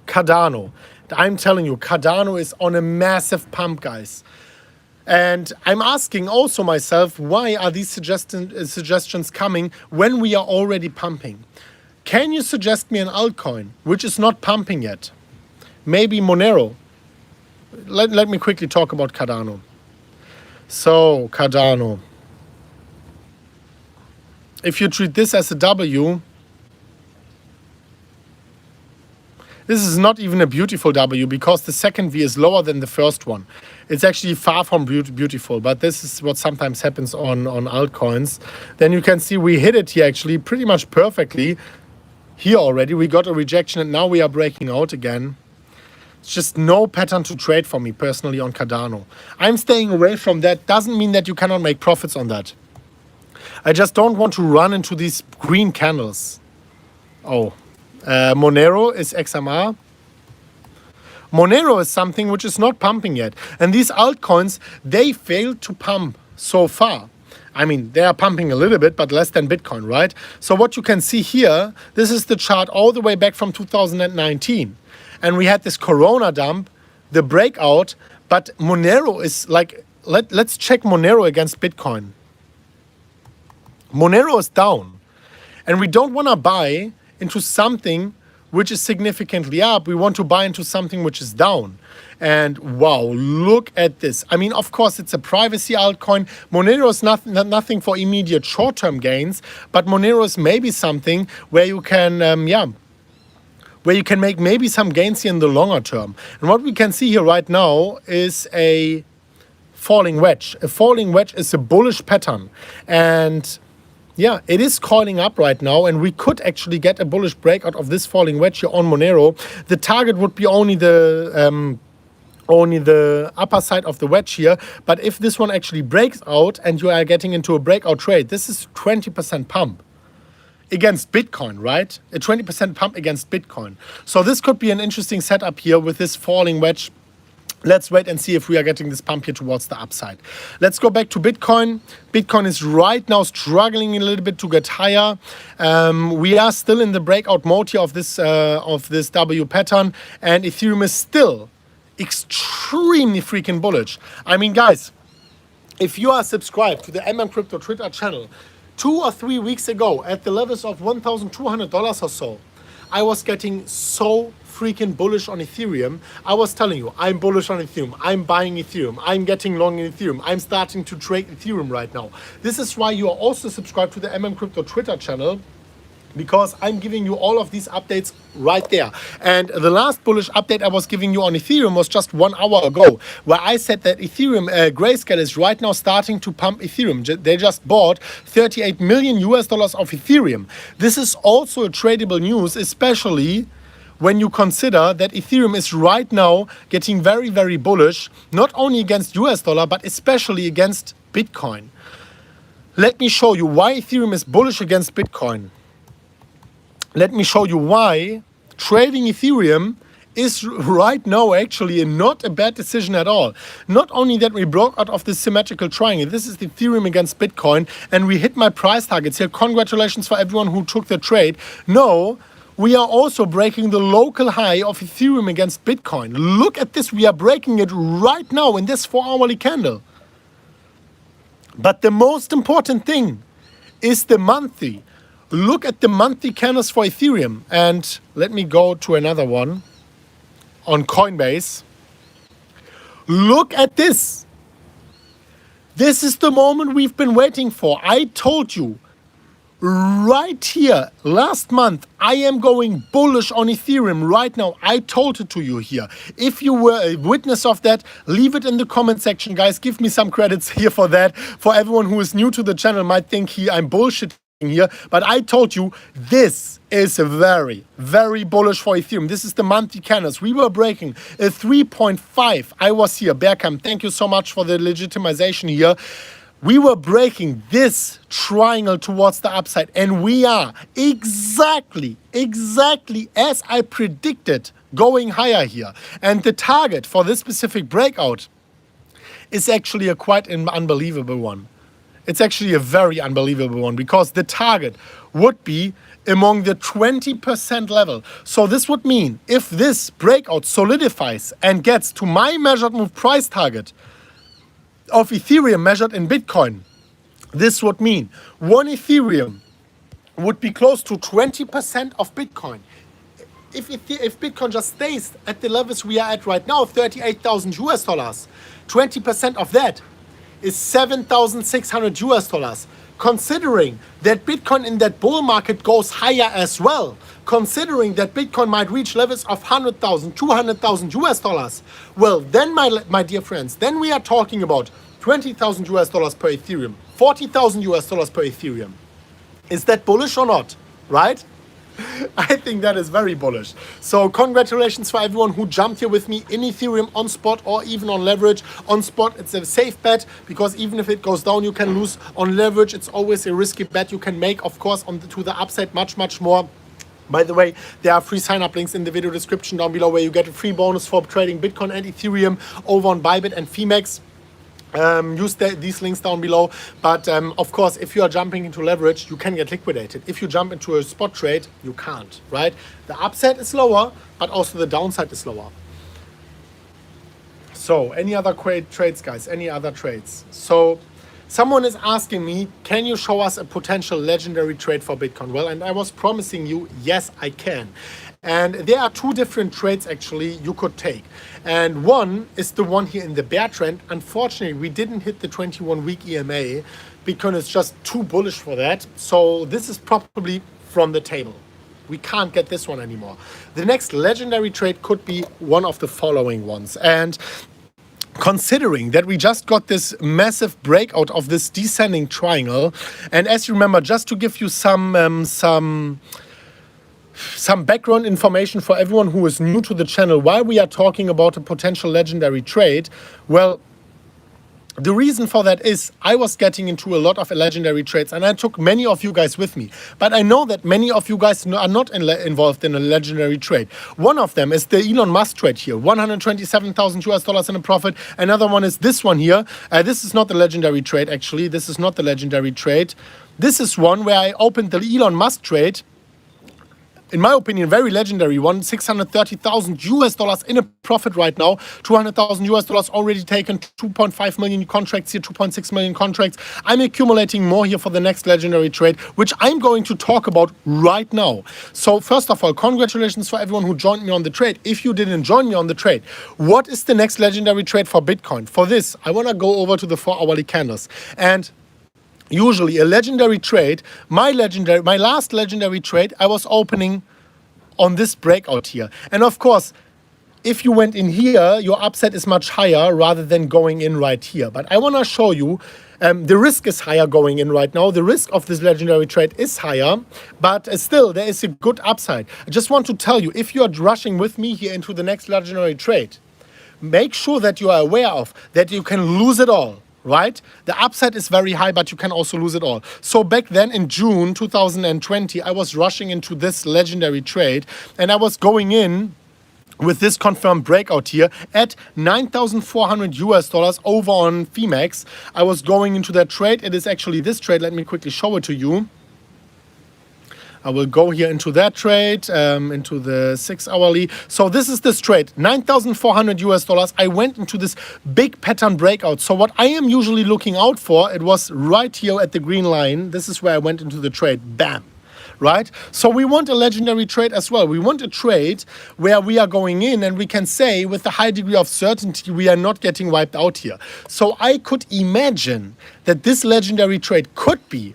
Cardano. I'm telling you, Cardano is on a massive pump, guys. And I'm asking also myself, why are these suggestions coming when we are already pumping? Can you suggest me an altcoin which is not pumping yet? Maybe Monero. Let me quickly talk about Cardano. So, Cardano. If you treat this as a W, this is not even a beautiful W because the second V is lower than the first one. It's actually far from beautiful, but this is what sometimes happens on altcoins. Then you can see we hit it here actually pretty much perfectly. Here already, we got a rejection and now we are breaking out again. It's just no pattern to trade for me personally on Cardano. I'm staying away from that. Doesn't mean that you cannot make profits on that. I just don't want to run into these green candles. Oh. Monero is XMR. Monero is something which is not pumping yet. And these altcoins, they failed to pump so far. I mean, they are pumping a little bit, but less than Bitcoin, right? So what you can see here, this is the chart all the way back from 2019. And we had this Corona dump, the breakout, but Monero is like, let's check Monero against Bitcoin. Monero is down. And we don't want to buy into something which is significantly up. We want to buy into something which is down. And wow, look at this. I mean, of course, it's a privacy altcoin. Monero is nothing for immediate short-term gains, but Monero is maybe something where you can, where you can make maybe some gains here in the longer term. And what we can see here right now is a falling wedge. A falling wedge is a bullish pattern. And yeah, it is coiling up right now, and we could actually get a bullish breakout of this falling wedge here on Monero. The target would be only the upper side of the wedge here. But if this one actually breaks out and you are getting into a breakout trade, this is 20% pump against Bitcoin, right? A 20% pump against Bitcoin. So this could be an interesting setup here with this falling wedge. Let's wait and see if we are getting this pump here towards the upside. Let's go back to Bitcoin. Bitcoin is right now struggling a little bit to get higher. We are still in the breakout mode here of this W pattern, and Ethereum is still extremely freaking bullish. I mean, guys, if you are subscribed to the MMCrypto Twitter channel 2 or 3 weeks ago at the levels of $1,200 or so, I was getting so freaking bullish on Ethereum. I was telling you, I'm bullish on Ethereum. I'm buying Ethereum. I'm getting long in Ethereum. I'm starting to trade Ethereum right now. This is why you are also subscribed to the MMCrypto Twitter channel, because I'm giving you all of these updates right there. And the last bullish update I was giving you on Ethereum was just 1 hour ago, where I said that Ethereum, Grayscale is right now starting to pump Ethereum. They just bought $38 million of Ethereum. This is also a tradable news, especially when you consider that Ethereum is right now getting very, very bullish, not only against US dollar, but especially against Bitcoin. Let me show you why Ethereum is bullish against Bitcoin. Let me show you why trading Ethereum is right now actually not a bad decision at all. Not only that we broke out of this symmetrical triangle, this is the Ethereum against Bitcoin, and we hit my price targets here. Congratulations for everyone who took the trade. No, we are also breaking the local high of Ethereum against Bitcoin. Look at this, we are breaking it right now in this 4-hourly candle. But the most important thing is the monthly. Look at the monthly candles for Ethereum. And let me go to another one on Coinbase. Look at this. This is the moment we've been waiting for. I told you, right here, last month, I am going bullish on Ethereum right now. I told it to you here. If you were a witness of that, leave it in the comment section, guys. Give me some credits here for that. For everyone who is new to the channel might think I'm bullshitting here, but I told you this is very, very bullish for Ethereum. This is the monthly candles. We were breaking a 3.5. I was here, Bearcam. Thank you so much for the legitimization here. We were breaking this triangle towards the upside, and we are exactly as I predicted going higher here. And the target for this specific breakout is actually a quite unbelievable one. It's actually a very unbelievable one, because the target would be among the 20% level. So this would mean if this breakout solidifies and gets to my measured move price target of Ethereum measured in Bitcoin, this would mean one Ethereum would be close to 20% of Bitcoin. If Bitcoin just stays at the levels we are at right now, 38,000 US dollars, 20% of that is 7,600 US dollars. Considering that Bitcoin in that bull market goes higher as well, considering that Bitcoin might reach levels of 100,000, 200,000 US dollars, well, then, my dear friends, then we are talking about 20,000 US dollars per Ethereum, 40,000 US dollars per Ethereum. Is that bullish or not, right? I think that is very bullish. So congratulations for everyone who jumped here with me in Ethereum on spot or even on leverage. On spot, it's a safe bet, because even if it goes down, you can lose. On leverage, it's always a risky bet you can make, of course, to the upside much more. By the way, there are free sign-up links in the video description down below where you get a free bonus for trading Bitcoin and Ethereum over on Bybit and Phemex. Use these links down below. But of course, if you are jumping into leverage, you can get liquidated. If you jump into a spot trade, you can't, right? The upside is lower, but also the downside is lower. So any other trades, guys? Any other trades? So someone is asking me, can you show us a potential legendary trade for Bitcoin? Well, and I was promising you, yes, I can. And there are two different trades actually you could take. And one is the one here in the bear trend. Unfortunately, we didn't hit the 21-week EMA. Bitcoin is just too bullish for that. So this is probably from the table. We can't get this one anymore. The next legendary trade could be one of the following ones. And considering that we just got this massive breakout of this descending triangle, and as you remember, just to give you some background information for everyone who is new to the channel, why we are talking about a potential legendary trade, well, the reason for that is I was getting into a lot of legendary trades, and I took many of you guys with me. But I know that many of you guys are not involved in a legendary trade. One of them is the Elon Musk trade here, 127,000 US dollars in a profit. Another one is this one here. This is not the legendary trade, actually. This is not the legendary trade. This is one where I opened the Elon Musk trade. In my opinion, very legendary one, 630,000 US dollars in a profit right now, 200,000 US dollars already taken, 2.5 million contracts here, 2.6 million contracts. I'm accumulating more here for the next legendary trade, which I'm going to talk about right now. So first of all, congratulations for everyone who joined me on the trade. If you didn't join me on the trade, what is the next legendary trade for Bitcoin? For this, I want to go over to the 4-hourly candles. And usually a legendary trade, my last legendary trade, I was opening on this breakout here. And of course, if you went in here, your upside is much higher rather than going in right here. But I want to show you the risk is higher going in right now. The risk of this legendary trade is higher, but still there is a good upside. I just want to tell you, if you are rushing with me here into the next legendary trade, make sure that you are aware of that you can lose it all. Right? The upside is very high, but you can also lose it all. So back then in June 2020, I was rushing into this legendary trade, and I was going in with this confirmed breakout here at 9,400 US dollars over on Phemex. I was going into that trade. It is actually this trade. Let me quickly show it to you. I will go here into that trade, into the 6-hourly. So this is this trade, 9,400 US dollars. I went into this big pattern breakout. So what I am usually looking out for, it was right here at the green line. This is where I went into the trade, bam. Right? So we want a legendary trade as well. We want a trade where we are going in and we can say with a high degree of certainty we are not getting wiped out here. So I could imagine that this legendary trade could be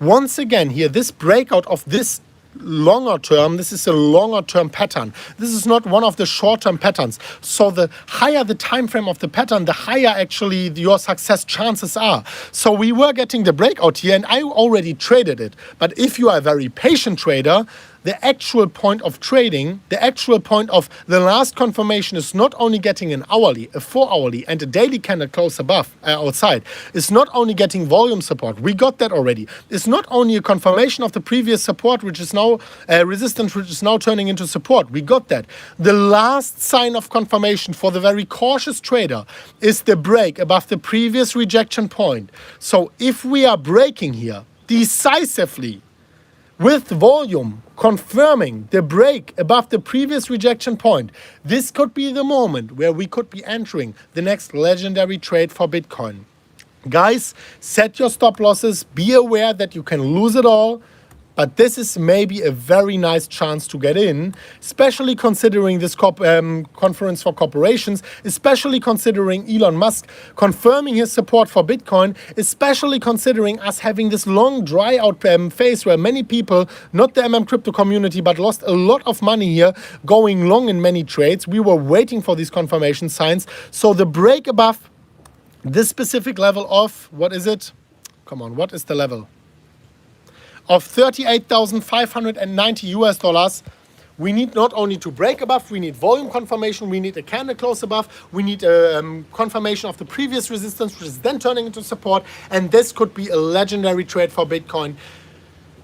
Once again here, this breakout of this longer term, this is a longer term pattern. This is not one of the short term patterns. So the higher the time frame of the pattern, the higher actually your success chances are. So we were getting the breakout here and I already traded it. But if you are a very patient trader, the actual point of trading, the actual point of the last confirmation is not only getting an hourly, a 4 hourly and a daily candle close above outside. It's not only getting volume support. We got that already. It's not only a confirmation of the previous support, which is now resistance, which is now turning into support. We got that. The last sign of confirmation for the very cautious trader is the break above the previous rejection point. So if we are breaking here decisively, with volume confirming the break above the previous rejection point, this could be the moment where we could be entering the next legendary trade for Bitcoin. Guys, set your stop losses. Be aware that you can lose it all. But this is maybe a very nice chance to get in, especially considering this conference for corporations, especially considering Elon Musk confirming his support for Bitcoin, especially considering us having this long dry out phase where many people, not the MMCrypto community, but lost a lot of money here going long in many trades. We were waiting for these confirmation signs. So the break above this specific level of, what is it? Come on, what is the level? Of 38,590 US dollars, we need not only to break above, we need volume confirmation, we need a candle close above, we need a confirmation of the previous resistance, which is then turning into support, and this could be a legendary trade for Bitcoin.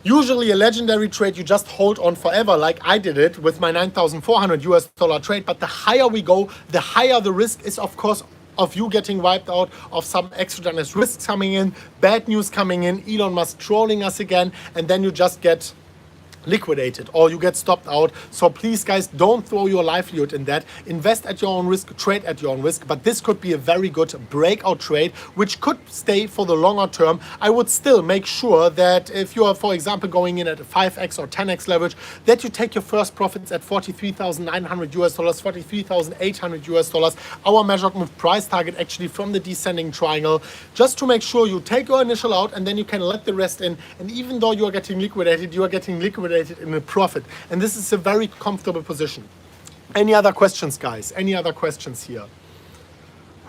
Usually a legendary trade you just hold on forever, like I did it with my 9,400 US dollar trade, but the higher we go, the higher the risk is, of course, of you getting wiped out, of some exogenous risks coming in, bad news coming in, Elon Musk trolling us again, and then you just get liquidated or you get stopped out. So please, guys, don't throw your livelihood in that. Invest at your own risk, trade at your own risk. But this could be a very good breakout trade, which could stay for the longer term. I would still make sure that if you are, for example, going in at a 5x or 10x leverage, that you take your first profits at 43,900 US dollars, 43,800 US dollars, our measured move price target actually from the descending triangle, just to make sure you take your initial out and then you can let the rest in. And even though you are getting liquidated, you are getting liquidated in a profit, and this is a very comfortable position. Any other questions, guys? Any other questions here?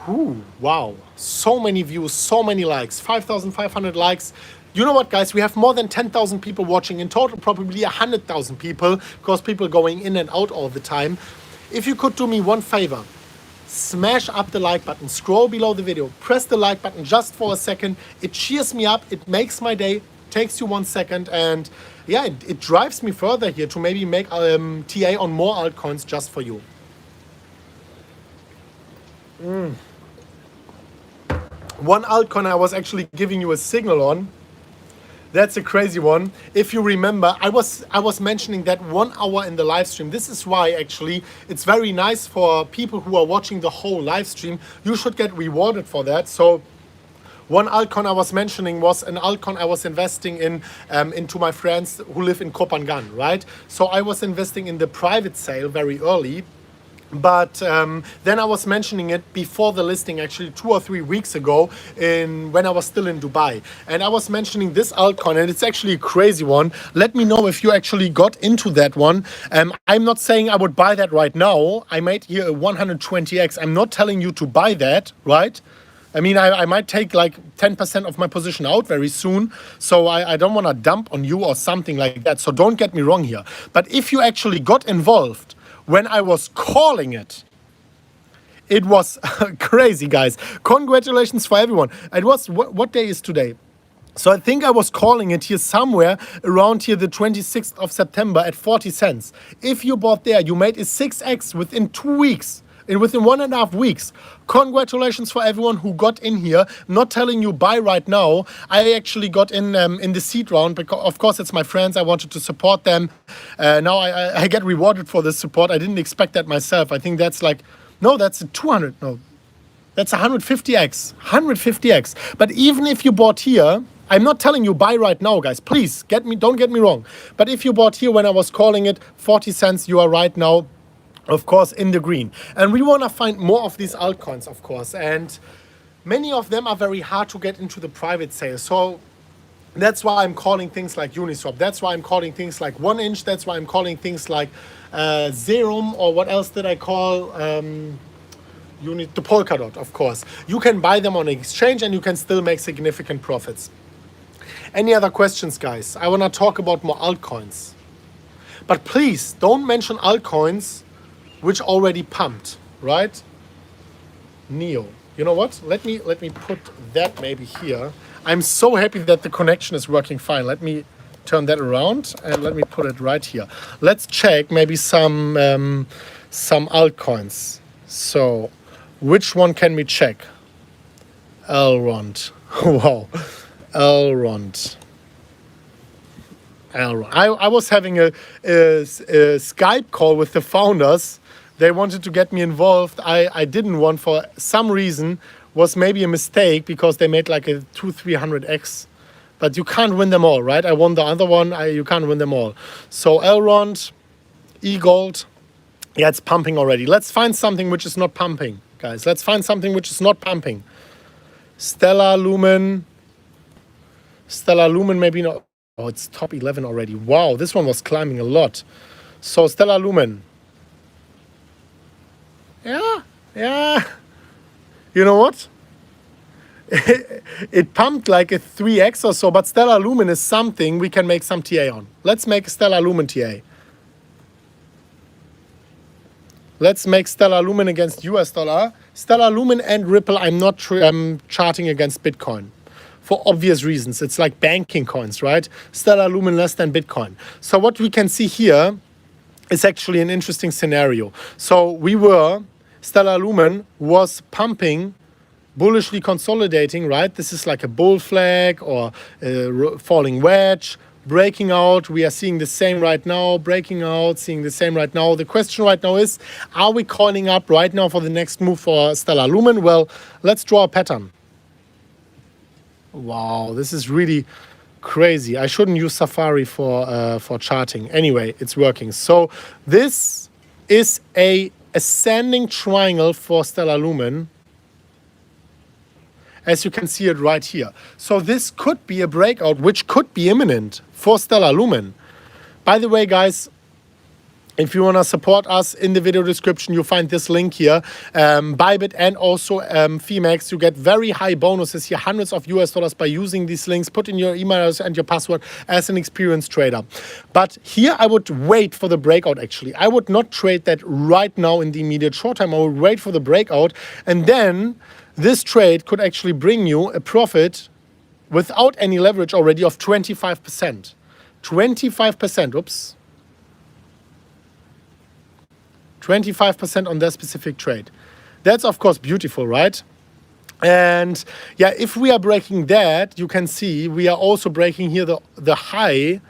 Ooh, wow, so many views, so many likes, 5,500 likes. You know what, guys, we have more than 10,000 people watching in total, probably 100,000 people, because people going in and out all the time. If you could do me one favor, smash up the like button, scroll below the video, press the like button just for a second. It cheers me up, it makes my day, takes you 1 second, and yeah, it drives me further here to maybe make TA on more altcoins just for you. One altcoin I was actually giving you a signal on. That's a crazy one. If you remember, I was mentioning that 1 hour in the live stream. This is why actually it's very nice for people who are watching the whole live stream. You should get rewarded for that. So one altcoin I was mentioning was an altcoin I was investing in into my friends who live in Kopangan, right? So I was investing in the private sale very early, but then I was mentioning it before the listing, actually 2 or 3 weeks ago, when I was still in Dubai. And I was mentioning this altcoin, and it's actually a crazy one. Let me know if you actually got into that one. I'm not saying I would buy that right now. I made here a 120x. I'm not telling you to buy that, right? I mean, I might take like 10% of my position out very soon. So I don't want to dump on you or something like that. So don't get me wrong here. But if you actually got involved when I was calling it, it was crazy, guys. Congratulations for everyone. It was, what day is today? So I think I was calling it here somewhere around here the 26th of September at 40 cents. If you bought there, you made a 6x within 2 weeks. Within 1.5 weeks. Congratulations for everyone who got in here. Not telling you buy right now. I actually got in the seed round because, of course, it's my friends. I wanted to support them. Now I get rewarded for this support. I didn't expect that myself. I think that's like, no, that's a 200. No, that's 150x. 150x. But even if you bought here, I'm not telling you buy right now, guys. Please, don't get me wrong. But if you bought here when I was calling it 40 cents, you are right now, of course, in the green. And we want to find more of these altcoins, of course. And many of them are very hard to get into the private sale. So That's why I'm calling things like Uniswap. That's why I'm calling things like 1inch. That's why I'm calling things like ETHEREUM, or what else did I call? The Polkadot, of course. You can buy them on exchange and you can still make significant profits. Any other questions, guys? I want to talk about more altcoins. But please don't mention altcoins which already pumped, right? Neo. You know what? Let me put that maybe here. I'm so happy that the connection is working fine. Let me turn that around and let me put it right here. Let's check maybe some altcoins. So, which one can we check? Elrond. Wow. Elrond. I was having a Skype call with the founders. They wanted to get me involved. I didn't want, for some reason. Was maybe a mistake because they made like a 200-300x. But you can't win them all, right? I won the other one. You can't win them all. So Elrond, E-Gold. Yeah, it's pumping already. Let's find something which is not pumping, guys. Let's find something which is not pumping. Stellar Lumen. Stellar Lumen maybe not. Oh, it's top 11 already. Wow, this one was climbing a lot. So Stellar Lumen. Yeah. You know what? It pumped like a 3x or so, but Stellar Lumen is something we can make some TA on. Let's make a Stellar Lumen TA. Let's make Stellar Lumen against US dollar. Stellar Lumen and Ripple, I'm not charting against Bitcoin. For obvious reasons. It's like banking coins, right? Stellar Lumen less than Bitcoin. So what we can see here is actually an interesting scenario. So Stellar Lumen was pumping, bullishly consolidating, right? This is like a bull flag or a falling wedge, breaking out. We are seeing the same right now, breaking out, seeing the same right now. The question right now is, are we calling up right now for the next move for Stellar Lumen? Well, let's draw a pattern. Wow, this is really crazy. I shouldn't use Safari for charting. Anyway, it's working. So this is a ascending triangle for Stellar Lumen, as you can see it right here. So this could be a breakout, which could be imminent for Stellar Lumen. By the way, guys, if you want to support us, in the video description, you'll find this link here. Bybit and also Phemex, you get very high bonuses here, hundreds of US dollars by using these links. Put in your email and your password as an experienced trader. But here I would wait for the breakout, actually. I would not trade that right now in the immediate short term. I would wait for the breakout. And then this trade could actually bring you a profit without any leverage already of 25%. 25%, oops. 25% on that specific trade. That's, of course, beautiful, right? And yeah, if we are breaking that, you can see we are also breaking here the high.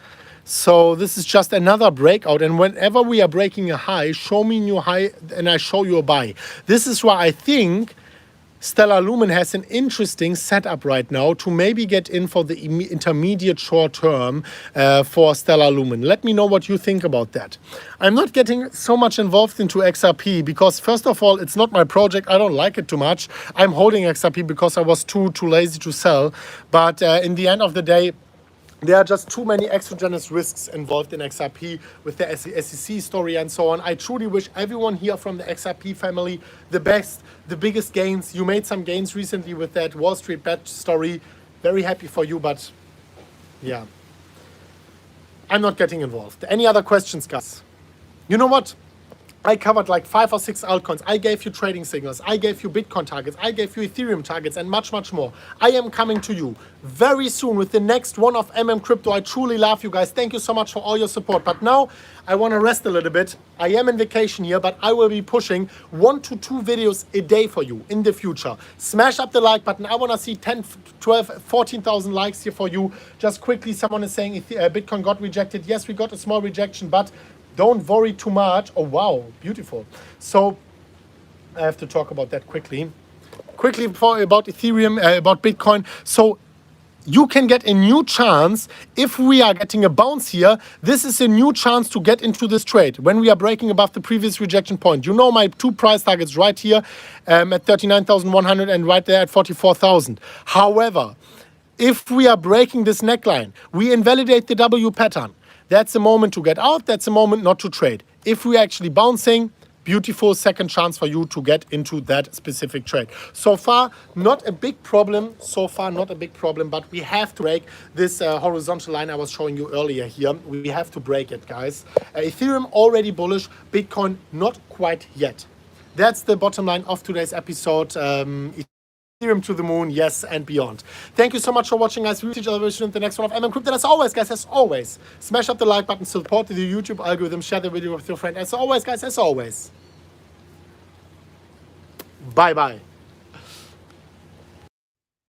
So this is just another breakout. And whenever we are breaking a high, show me new high and I show you a buy. This is why I think Stellar Lumen has an interesting setup right now to maybe get in for the intermediate short term for Stellar Lumen. Let me know what you think about that. I'm not getting so much involved into XRP because, first of all, it's not my project. I don't like it too much. I'm holding XRP because I was too lazy to sell. But in the end of the day, there are just too many exogenous risks involved in XRP with the SEC story and so on. I truly wish everyone here from the XRP family the best, the biggest gains. You made some gains recently with that Wall Street bet story. Very happy for you, but yeah, I'm not getting involved. Any other questions, guys? You know what? I covered like 5 or 6 altcoins. I gave you trading signals. I gave you Bitcoin targets. I gave you Ethereum targets and much, much more. I am coming to you very soon with the next one of MMCrypto. I truly love you guys. Thank you so much for all your support. But now I want to rest a little bit. I am in vacation here, but I will be pushing 1 to 2 videos a day for you in the future. Smash up the like button. I want to see 10, 12, 14,000 likes here for you. Just quickly, someone is saying Bitcoin got rejected. Yes, we got a small rejection, but don't worry too much. Oh, wow, beautiful. So I have to talk about that quickly. Quickly about Ethereum, about Bitcoin. So you can get a new chance if we are getting a bounce here. This is a new chance to get into this trade when we are breaking above the previous rejection point. You know my 2 price targets right here at 39,100 and right there at 44,000. However, If we are breaking this neckline, we invalidate the W pattern. That's the moment to get out. That's the moment not to trade. If we're actually bouncing, beautiful second chance for you to get into that specific trade. So far, not a big problem. But we have to break this horizontal line I was showing you earlier here. We have to break it, guys. Ethereum already bullish, Bitcoin not quite yet. That's the bottom line of today's episode. Ethereum to the moon, yes, and beyond. Thank you so much for watching, guys. We will see each other very soon in the next one of MMCrypto. As always, guys, smash up the like button, support the YouTube algorithm, share the video with your friend. As always, guys, bye-bye.